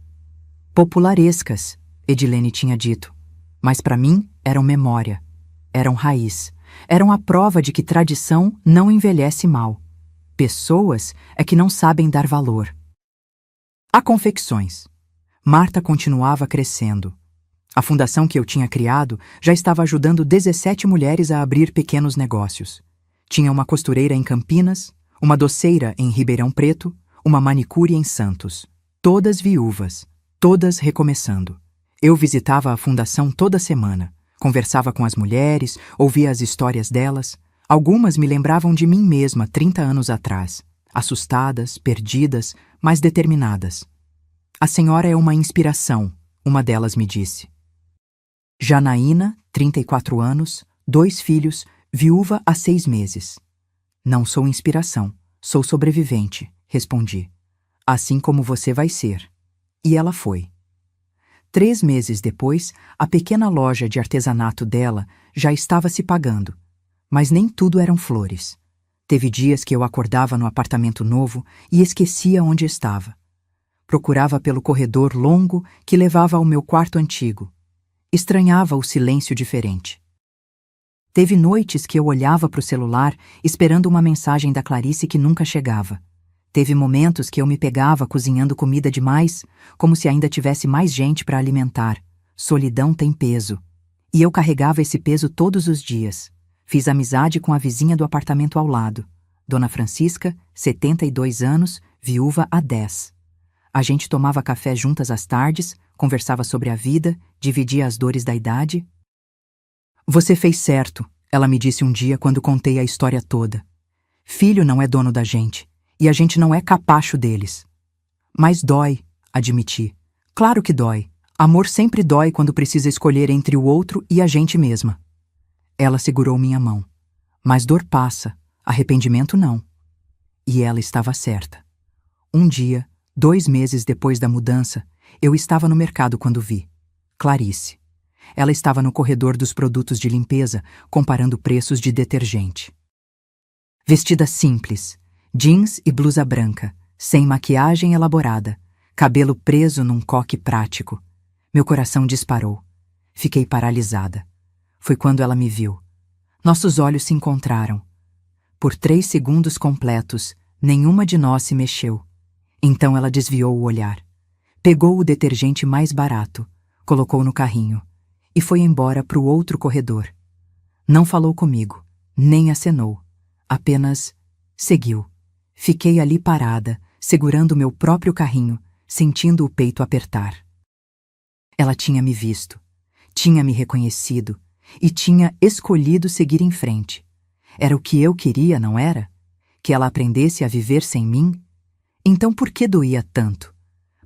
Popularescas, Edilene tinha dito. Mas para mim eram memória. Eram raiz. Eram a prova de que tradição não envelhece mal. Pessoas é que não sabem dar valor. Há confecções. Marta continuava crescendo. A fundação que eu tinha criado já estava ajudando 17 mulheres a abrir pequenos negócios. Tinha uma costureira em Campinas, uma doceira em Ribeirão Preto, uma manicure em Santos. Todas viúvas, todas recomeçando. Eu visitava a fundação toda semana, conversava com as mulheres, ouvia as histórias delas. Algumas me lembravam de mim mesma 30 anos atrás, assustadas, perdidas, mas determinadas. A senhora é uma inspiração, uma delas me disse. Janaína, 34 anos, 2 filhos, viúva há 6 meses. Não sou inspiração, sou sobrevivente, respondi. Assim como você vai ser. E ela foi. 3 meses depois, a pequena loja de artesanato dela já estava se pagando. Mas nem tudo eram flores. Teve dias que eu acordava no apartamento novo e esquecia onde estava. Procurava pelo corredor longo que levava ao meu quarto antigo. Estranhava o silêncio diferente. Teve noites que eu olhava para o celular esperando uma mensagem da Clarice que nunca chegava. Teve momentos que eu me pegava cozinhando comida demais, como se ainda tivesse mais gente para alimentar. Solidão tem peso. E eu carregava esse peso todos os dias. Fiz amizade com a vizinha do apartamento ao lado, Dona Francisca, 72 anos, viúva há 10. A gente tomava café juntas às tardes, conversava sobre a vida, dividia as dores da idade. Você fez certo, ela me disse um dia quando contei a história toda. Filho não é dono da gente, e a gente não é capacho deles. Mas dói, admiti. Claro que dói. Amor sempre dói quando precisa escolher entre o outro e a gente mesma. Ela segurou minha mão. Mas dor passa, arrependimento não. E ela estava certa. Um dia, 2 meses depois da mudança, eu estava no mercado quando vi Clarice. Ela estava no corredor dos produtos de limpeza, comparando preços de detergente. Vestida simples, jeans e blusa branca, sem maquiagem elaborada, cabelo preso num coque prático. Meu coração disparou. Fiquei paralisada. Foi quando ela me viu. Nossos olhos se encontraram. Por 3 segundos completos, nenhuma de nós se mexeu. Então ela desviou o olhar. Pegou o detergente mais barato, colocou no carrinho e foi embora para o outro corredor. Não falou comigo, nem acenou. Apenas seguiu. Fiquei ali parada, segurando meu próprio carrinho, sentindo o peito apertar. Ela tinha me visto, tinha me reconhecido e tinha escolhido seguir em frente. Era o que eu queria, não era? Que ela aprendesse a viver sem mim? Então por que doía tanto?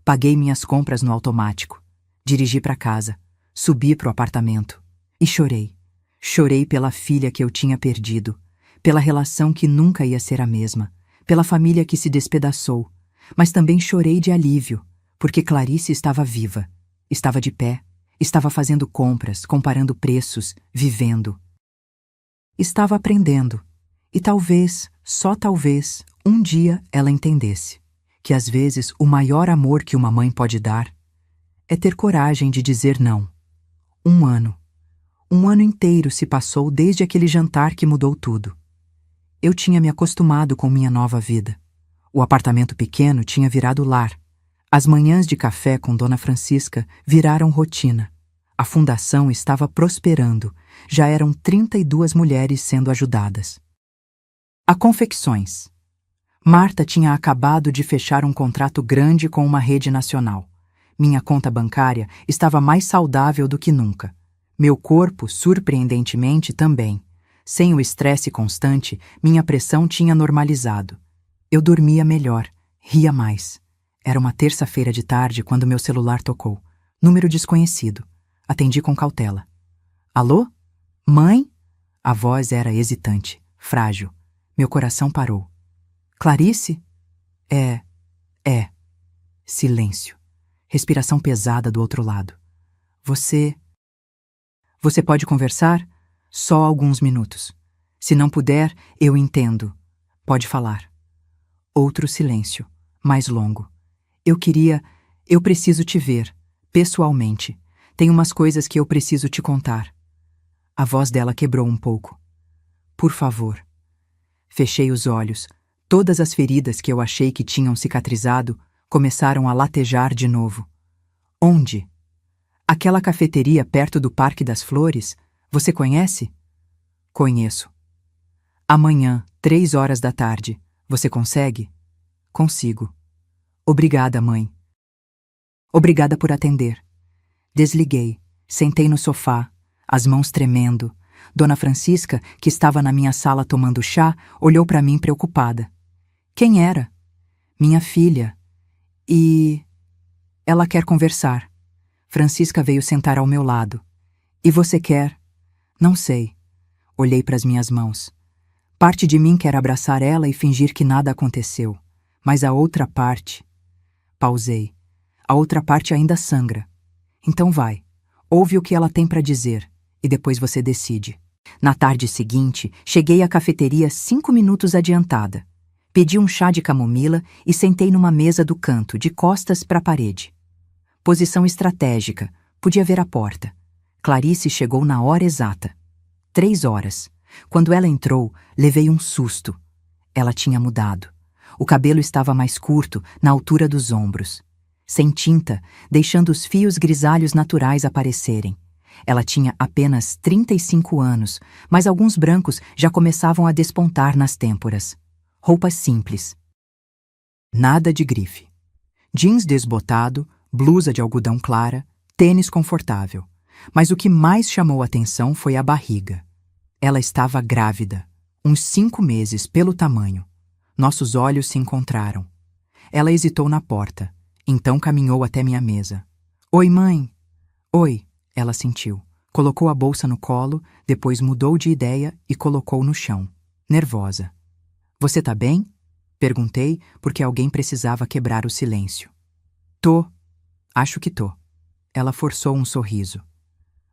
Paguei minhas compras no automático. Dirigi para casa, subi para o apartamento e chorei. Chorei pela filha que eu tinha perdido, pela relação que nunca ia ser a mesma, pela família que se despedaçou, mas também chorei de alívio, porque Clarice estava viva, estava de pé, estava fazendo compras, comparando preços, vivendo. Estava aprendendo, e talvez, só talvez, um dia ela entendesse que às vezes o maior amor que uma mãe pode dar é ter coragem de dizer não. Um ano. Um ano inteiro se passou desde aquele jantar que mudou tudo. Eu tinha me acostumado com minha nova vida. O apartamento pequeno tinha virado lar. As manhãs de café com Dona Francisca viraram rotina. A fundação estava prosperando. Já eram 32 mulheres sendo ajudadas. A confecções. Marta tinha acabado de fechar um contrato grande com uma rede nacional. Minha conta bancária estava mais saudável do que nunca. Meu corpo, surpreendentemente, também. Sem o estresse constante, minha pressão tinha normalizado. Eu dormia melhor, ria mais. Era uma terça-feira de tarde quando meu celular tocou. Número desconhecido. Atendi com cautela. Alô? Mãe? A voz era hesitante, frágil. Meu coração parou. Clarice? É. Silêncio. Respiração pesada do outro lado. Você pode conversar? Só alguns minutos. Se não puder, eu entendo. Pode falar. Outro silêncio, mais longo. Eu preciso te ver, pessoalmente. Tem umas coisas que eu preciso te contar. A voz dela quebrou um pouco. Por favor. Fechei os olhos. Todas as feridas que eu achei que tinham cicatrizado começaram a latejar de novo. Onde? Aquela cafeteria perto do Parque das Flores, você conhece? Conheço. Amanhã, 3 horas da tarde. Você consegue? Consigo. Obrigada, mãe. Obrigada por atender. Desliguei, sentei no sofá, as mãos tremendo. Dona Francisca, que estava na minha sala tomando chá, olhou para mim preocupada. Quem era? Minha filha. E... ela quer conversar. Francisca veio sentar ao meu lado. E você quer? Não sei. Olhei para as minhas mãos. Parte de mim quer abraçar ela e fingir que nada aconteceu. Mas a outra parte... Pausei. A outra parte ainda sangra. Então vai. Ouve o que ela tem para dizer. E depois você decide. Na tarde seguinte, cheguei à cafeteria 5 minutos adiantada. Pedi um chá de camomila e sentei numa mesa do canto, de costas para a parede. Posição estratégica. Podia ver a porta. Clarice chegou na hora exata. 3 horas. Quando ela entrou, levei um susto. Ela tinha mudado. O cabelo estava mais curto, na altura dos ombros. Sem tinta, deixando os fios grisalhos naturais aparecerem. Ela tinha apenas 35 anos, mas alguns brancos já começavam a despontar nas têmporas. Roupas simples. Nada de grife. Jeans desbotado, blusa de algodão clara, tênis confortável. Mas o que mais chamou a atenção foi a barriga. Ela estava grávida, uns 5 meses pelo tamanho. Nossos olhos se encontraram. Ela hesitou na porta, então caminhou até minha mesa. Oi, mãe. Oi, ela sentiu. Colocou a bolsa no colo, depois mudou de ideia e colocou no chão, nervosa. Você tá bem? Perguntei, porque alguém precisava quebrar o silêncio. Tô. Acho que tô. Ela forçou um sorriso.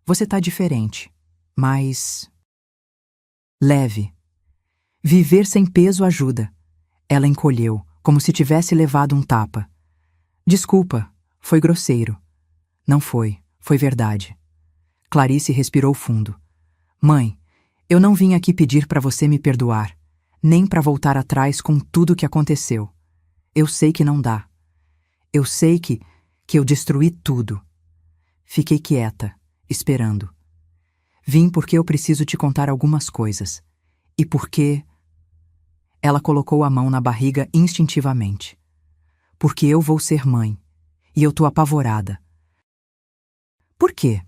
Você tá diferente, mas... leve. Viver sem peso ajuda. Ela encolheu, como se tivesse levado um tapa. Desculpa, foi grosseiro. Não foi, foi verdade. Clarice respirou fundo. Mãe, eu não vim aqui pedir para você me perdoar, nem para voltar atrás com tudo o que aconteceu. Eu sei que não dá. Eu sei que eu destruí tudo. Fiquei quieta, esperando. Vim porque eu preciso te contar algumas coisas. E porque... Ela colocou a mão na barriga instintivamente. Porque eu vou ser mãe. E eu tô apavorada. Por quê?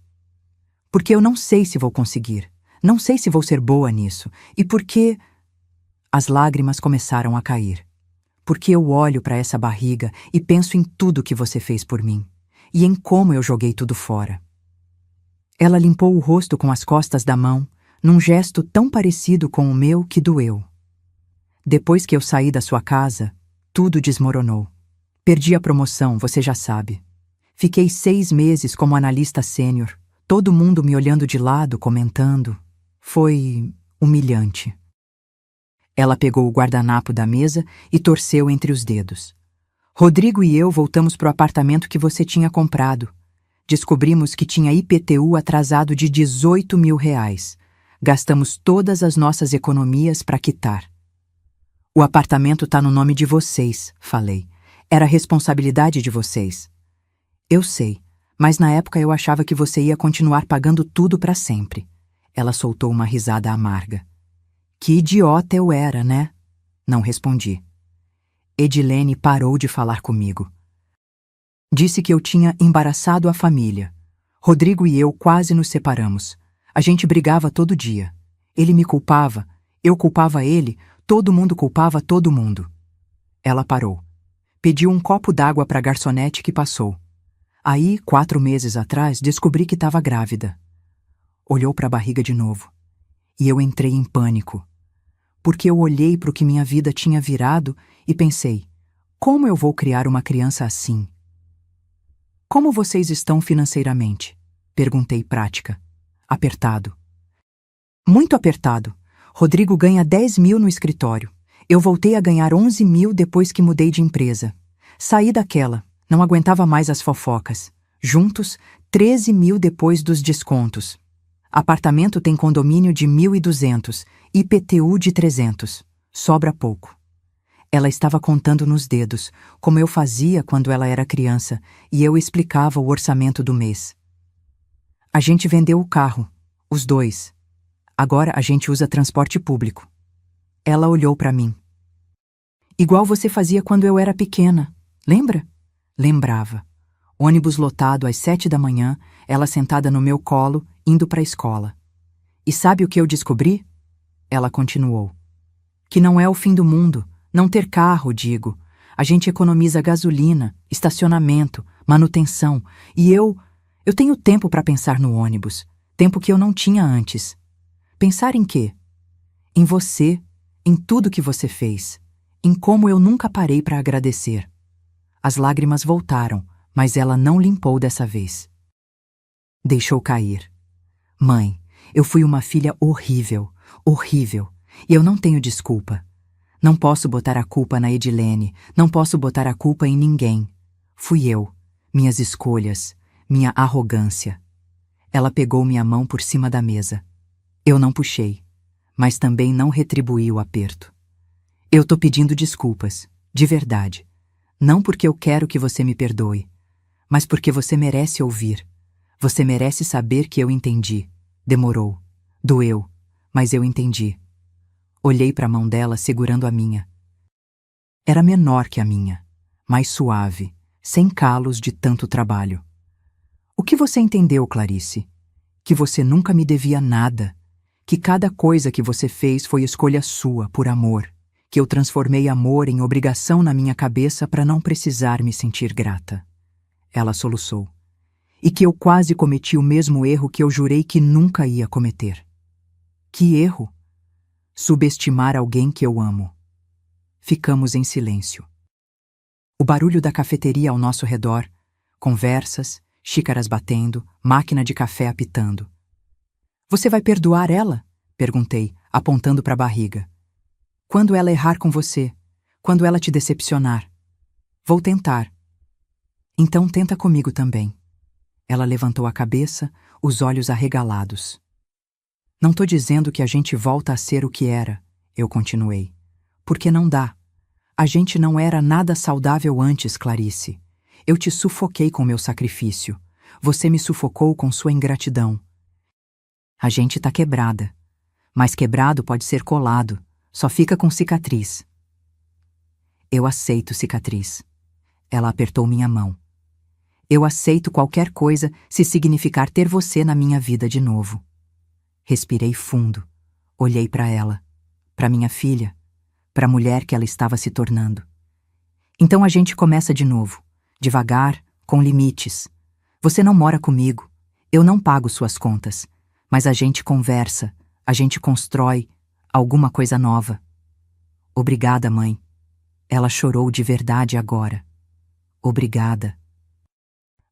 Porque eu não sei se vou conseguir. Não sei se vou ser boa nisso. E porque... As lágrimas começaram a cair. Porque eu olho para essa barriga e penso em tudo que você fez por mim. E em como eu joguei tudo fora. Ela limpou o rosto com as costas da mão, num gesto tão parecido com o meu que doeu. Depois que eu saí da sua casa, tudo desmoronou. Perdi a promoção, você já sabe. Fiquei 6 meses como analista sênior, todo mundo me olhando de lado, comentando. Foi humilhante. Ela pegou o guardanapo da mesa e torceu entre os dedos. Rodrigo e eu voltamos pro apartamento que você tinha comprado. Descobrimos que tinha IPTU atrasado de R$ 18.000. Gastamos todas as nossas economias para quitar. O apartamento tá no nome de vocês, falei. Era responsabilidade de vocês. Eu sei, mas na época eu achava que você ia continuar pagando tudo para sempre. Ela soltou uma risada amarga. Que idiota eu era, né? Não respondi. Edilene parou de falar comigo. Disse que eu tinha embaraçado a família. Rodrigo e eu quase nos separamos. A gente brigava todo dia. Ele me culpava, eu culpava ele, todo mundo culpava todo mundo. Ela parou. Pediu um copo d'água para a garçonete que passou. Aí, 4 meses atrás, descobri que estava grávida. Olhou para a barriga de novo. E eu entrei em pânico. Porque eu olhei para o que minha vida tinha virado e pensei, como eu vou criar uma criança assim? Como vocês estão financeiramente? Perguntei prática. Apertado. Muito apertado. Rodrigo ganha 10.000 no escritório. Eu voltei a ganhar 11.000 depois que mudei de empresa. Saí daquela, não aguentava mais as fofocas. Juntos, 13.000 depois dos descontos. Apartamento tem condomínio de 1.200, IPTU de 300. Sobra pouco. Ela estava contando nos dedos, como eu fazia quando ela era criança, e eu explicava o orçamento do mês. A gente vendeu o carro, os dois. Agora a gente usa transporte público. Ela olhou para mim. Igual você fazia quando eu era pequena, lembra? Lembrava. Ônibus lotado às 7 da manhã, ela sentada no meu colo, indo para a escola. E sabe o que eu descobri? Ela continuou. Que não é o fim do mundo. Não ter carro, digo. A gente economiza gasolina, estacionamento, manutenção. E eu tenho tempo para pensar no ônibus. Tempo que eu não tinha antes. Pensar em quê? Em você, em tudo que você fez. Em como eu nunca parei para agradecer. As lágrimas voltaram, mas ela não limpou dessa vez. Deixou cair. Mãe, eu fui uma filha horrível, horrível. E eu não tenho desculpa. Não posso botar a culpa na Edilene, não posso botar a culpa em ninguém. Fui eu, minhas escolhas, minha arrogância. Ela pegou minha mão por cima da mesa. Eu não puxei, mas também não retribuí o aperto. Eu tô pedindo desculpas, de verdade. Não porque eu quero que você me perdoe, mas porque você merece ouvir. Você merece saber que eu entendi. Demorou, doeu, mas eu entendi. Olhei para a mão dela segurando a minha. Era menor que a minha, mais suave, sem calos de tanto trabalho. O que você entendeu, Clarice? Que você nunca me devia nada. Que cada coisa que você fez foi escolha sua, por amor. Que eu transformei amor em obrigação na minha cabeça para não precisar me sentir grata. Ela soluçou. E que eu quase cometi o mesmo erro que eu jurei que nunca ia cometer. Que erro? Subestimar alguém que eu amo. Ficamos em silêncio. O barulho da cafeteria ao nosso redor, conversas, xícaras batendo, máquina de café apitando. Você vai perdoar ela? Perguntei, apontando para a barriga. Quando ela errar com você, quando ela te decepcionar. Vou tentar. Então tenta comigo também. Ela levantou a cabeça, os olhos arregalados. Não tô dizendo que a gente volta a ser o que era, eu continuei. Porque não dá. A gente não era nada saudável antes, Clarice. Eu te sufoquei com meu sacrifício. Você me sufocou com sua ingratidão. A gente tá quebrada. Mas quebrado pode ser colado. Só fica com cicatriz. Eu aceito cicatriz. Ela apertou minha mão. Eu aceito qualquer coisa se significar ter você na minha vida de novo. Respirei fundo. Olhei para ela, para minha filha, para a mulher que ela estava se tornando. Então a gente começa de novo, devagar, com limites. Você não mora comigo, eu não pago suas contas, mas a gente conversa, a gente constrói alguma coisa nova. Obrigada, mãe. Ela chorou de verdade agora. Obrigada.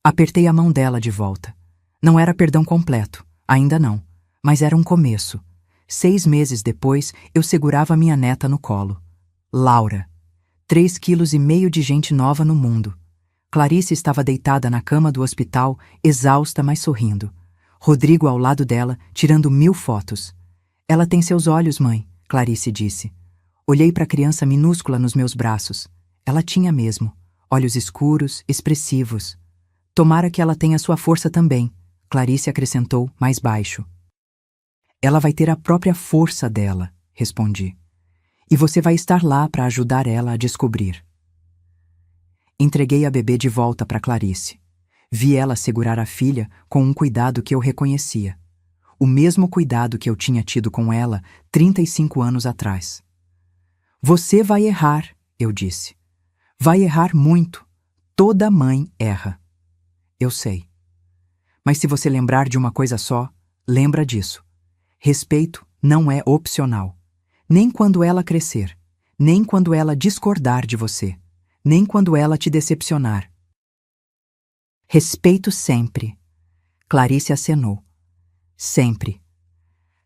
Apertei a mão dela de volta. Não era perdão completo, ainda não. Mas era um começo. 6 meses depois, eu segurava minha neta no colo. Laura. 3,5 quilos de gente nova no mundo. Clarice estava deitada na cama do hospital, exausta, mas sorrindo. Rodrigo ao lado dela, tirando 1000 fotos. Ela tem seus olhos, mãe, Clarice disse. Olhei para a criança minúscula nos meus braços. Ela tinha mesmo. Olhos escuros, expressivos. Tomara que ela tenha sua força também, Clarice acrescentou, mais baixo. Ela vai ter a própria força dela, respondi. E você vai estar lá para ajudar ela a descobrir. Entreguei a bebê de volta para Clarice. Vi ela segurar a filha com um cuidado que eu reconhecia. O mesmo cuidado que eu tinha tido com ela 35 anos atrás. Você vai errar, eu disse. Vai errar muito. Toda mãe erra. Eu sei. Mas se você lembrar de uma coisa só, lembra disso. Respeito não é opcional. Nem quando ela crescer. Nem quando ela discordar de você. Nem quando ela te decepcionar. Respeito sempre. Clarice acenou. Sempre.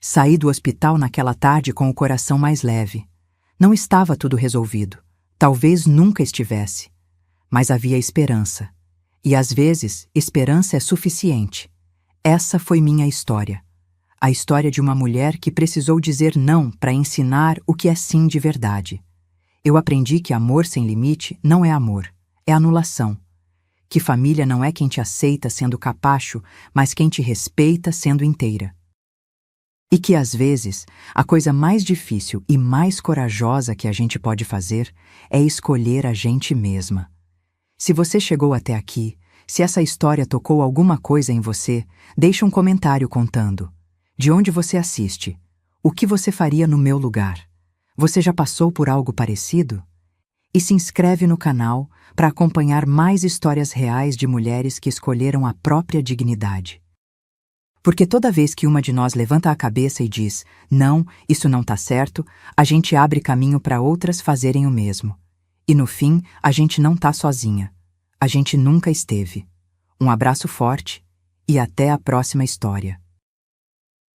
Saí do hospital naquela tarde com o coração mais leve. Não estava tudo resolvido. Talvez nunca estivesse. Mas havia esperança. E às vezes, esperança é suficiente. Essa foi minha história. A história de uma mulher que precisou dizer não para ensinar o que é sim de verdade. Eu aprendi que amor sem limite não é amor, é anulação. Que família não é quem te aceita sendo capacho, mas quem te respeita sendo inteira. E que às vezes, a coisa mais difícil e mais corajosa que a gente pode fazer é escolher a gente mesma. Se você chegou até aqui, se essa história tocou alguma coisa em você, deixe um comentário contando. De onde você assiste? O que você faria no meu lugar? Você já passou por algo parecido? E se inscreve no canal para acompanhar mais histórias reais de mulheres que escolheram a própria dignidade. Porque toda vez que uma de nós levanta a cabeça e diz, não, isso não tá certo, a gente abre caminho para outras fazerem o mesmo. E no fim, a gente não tá sozinha. A gente nunca esteve. Um abraço forte e até a próxima história.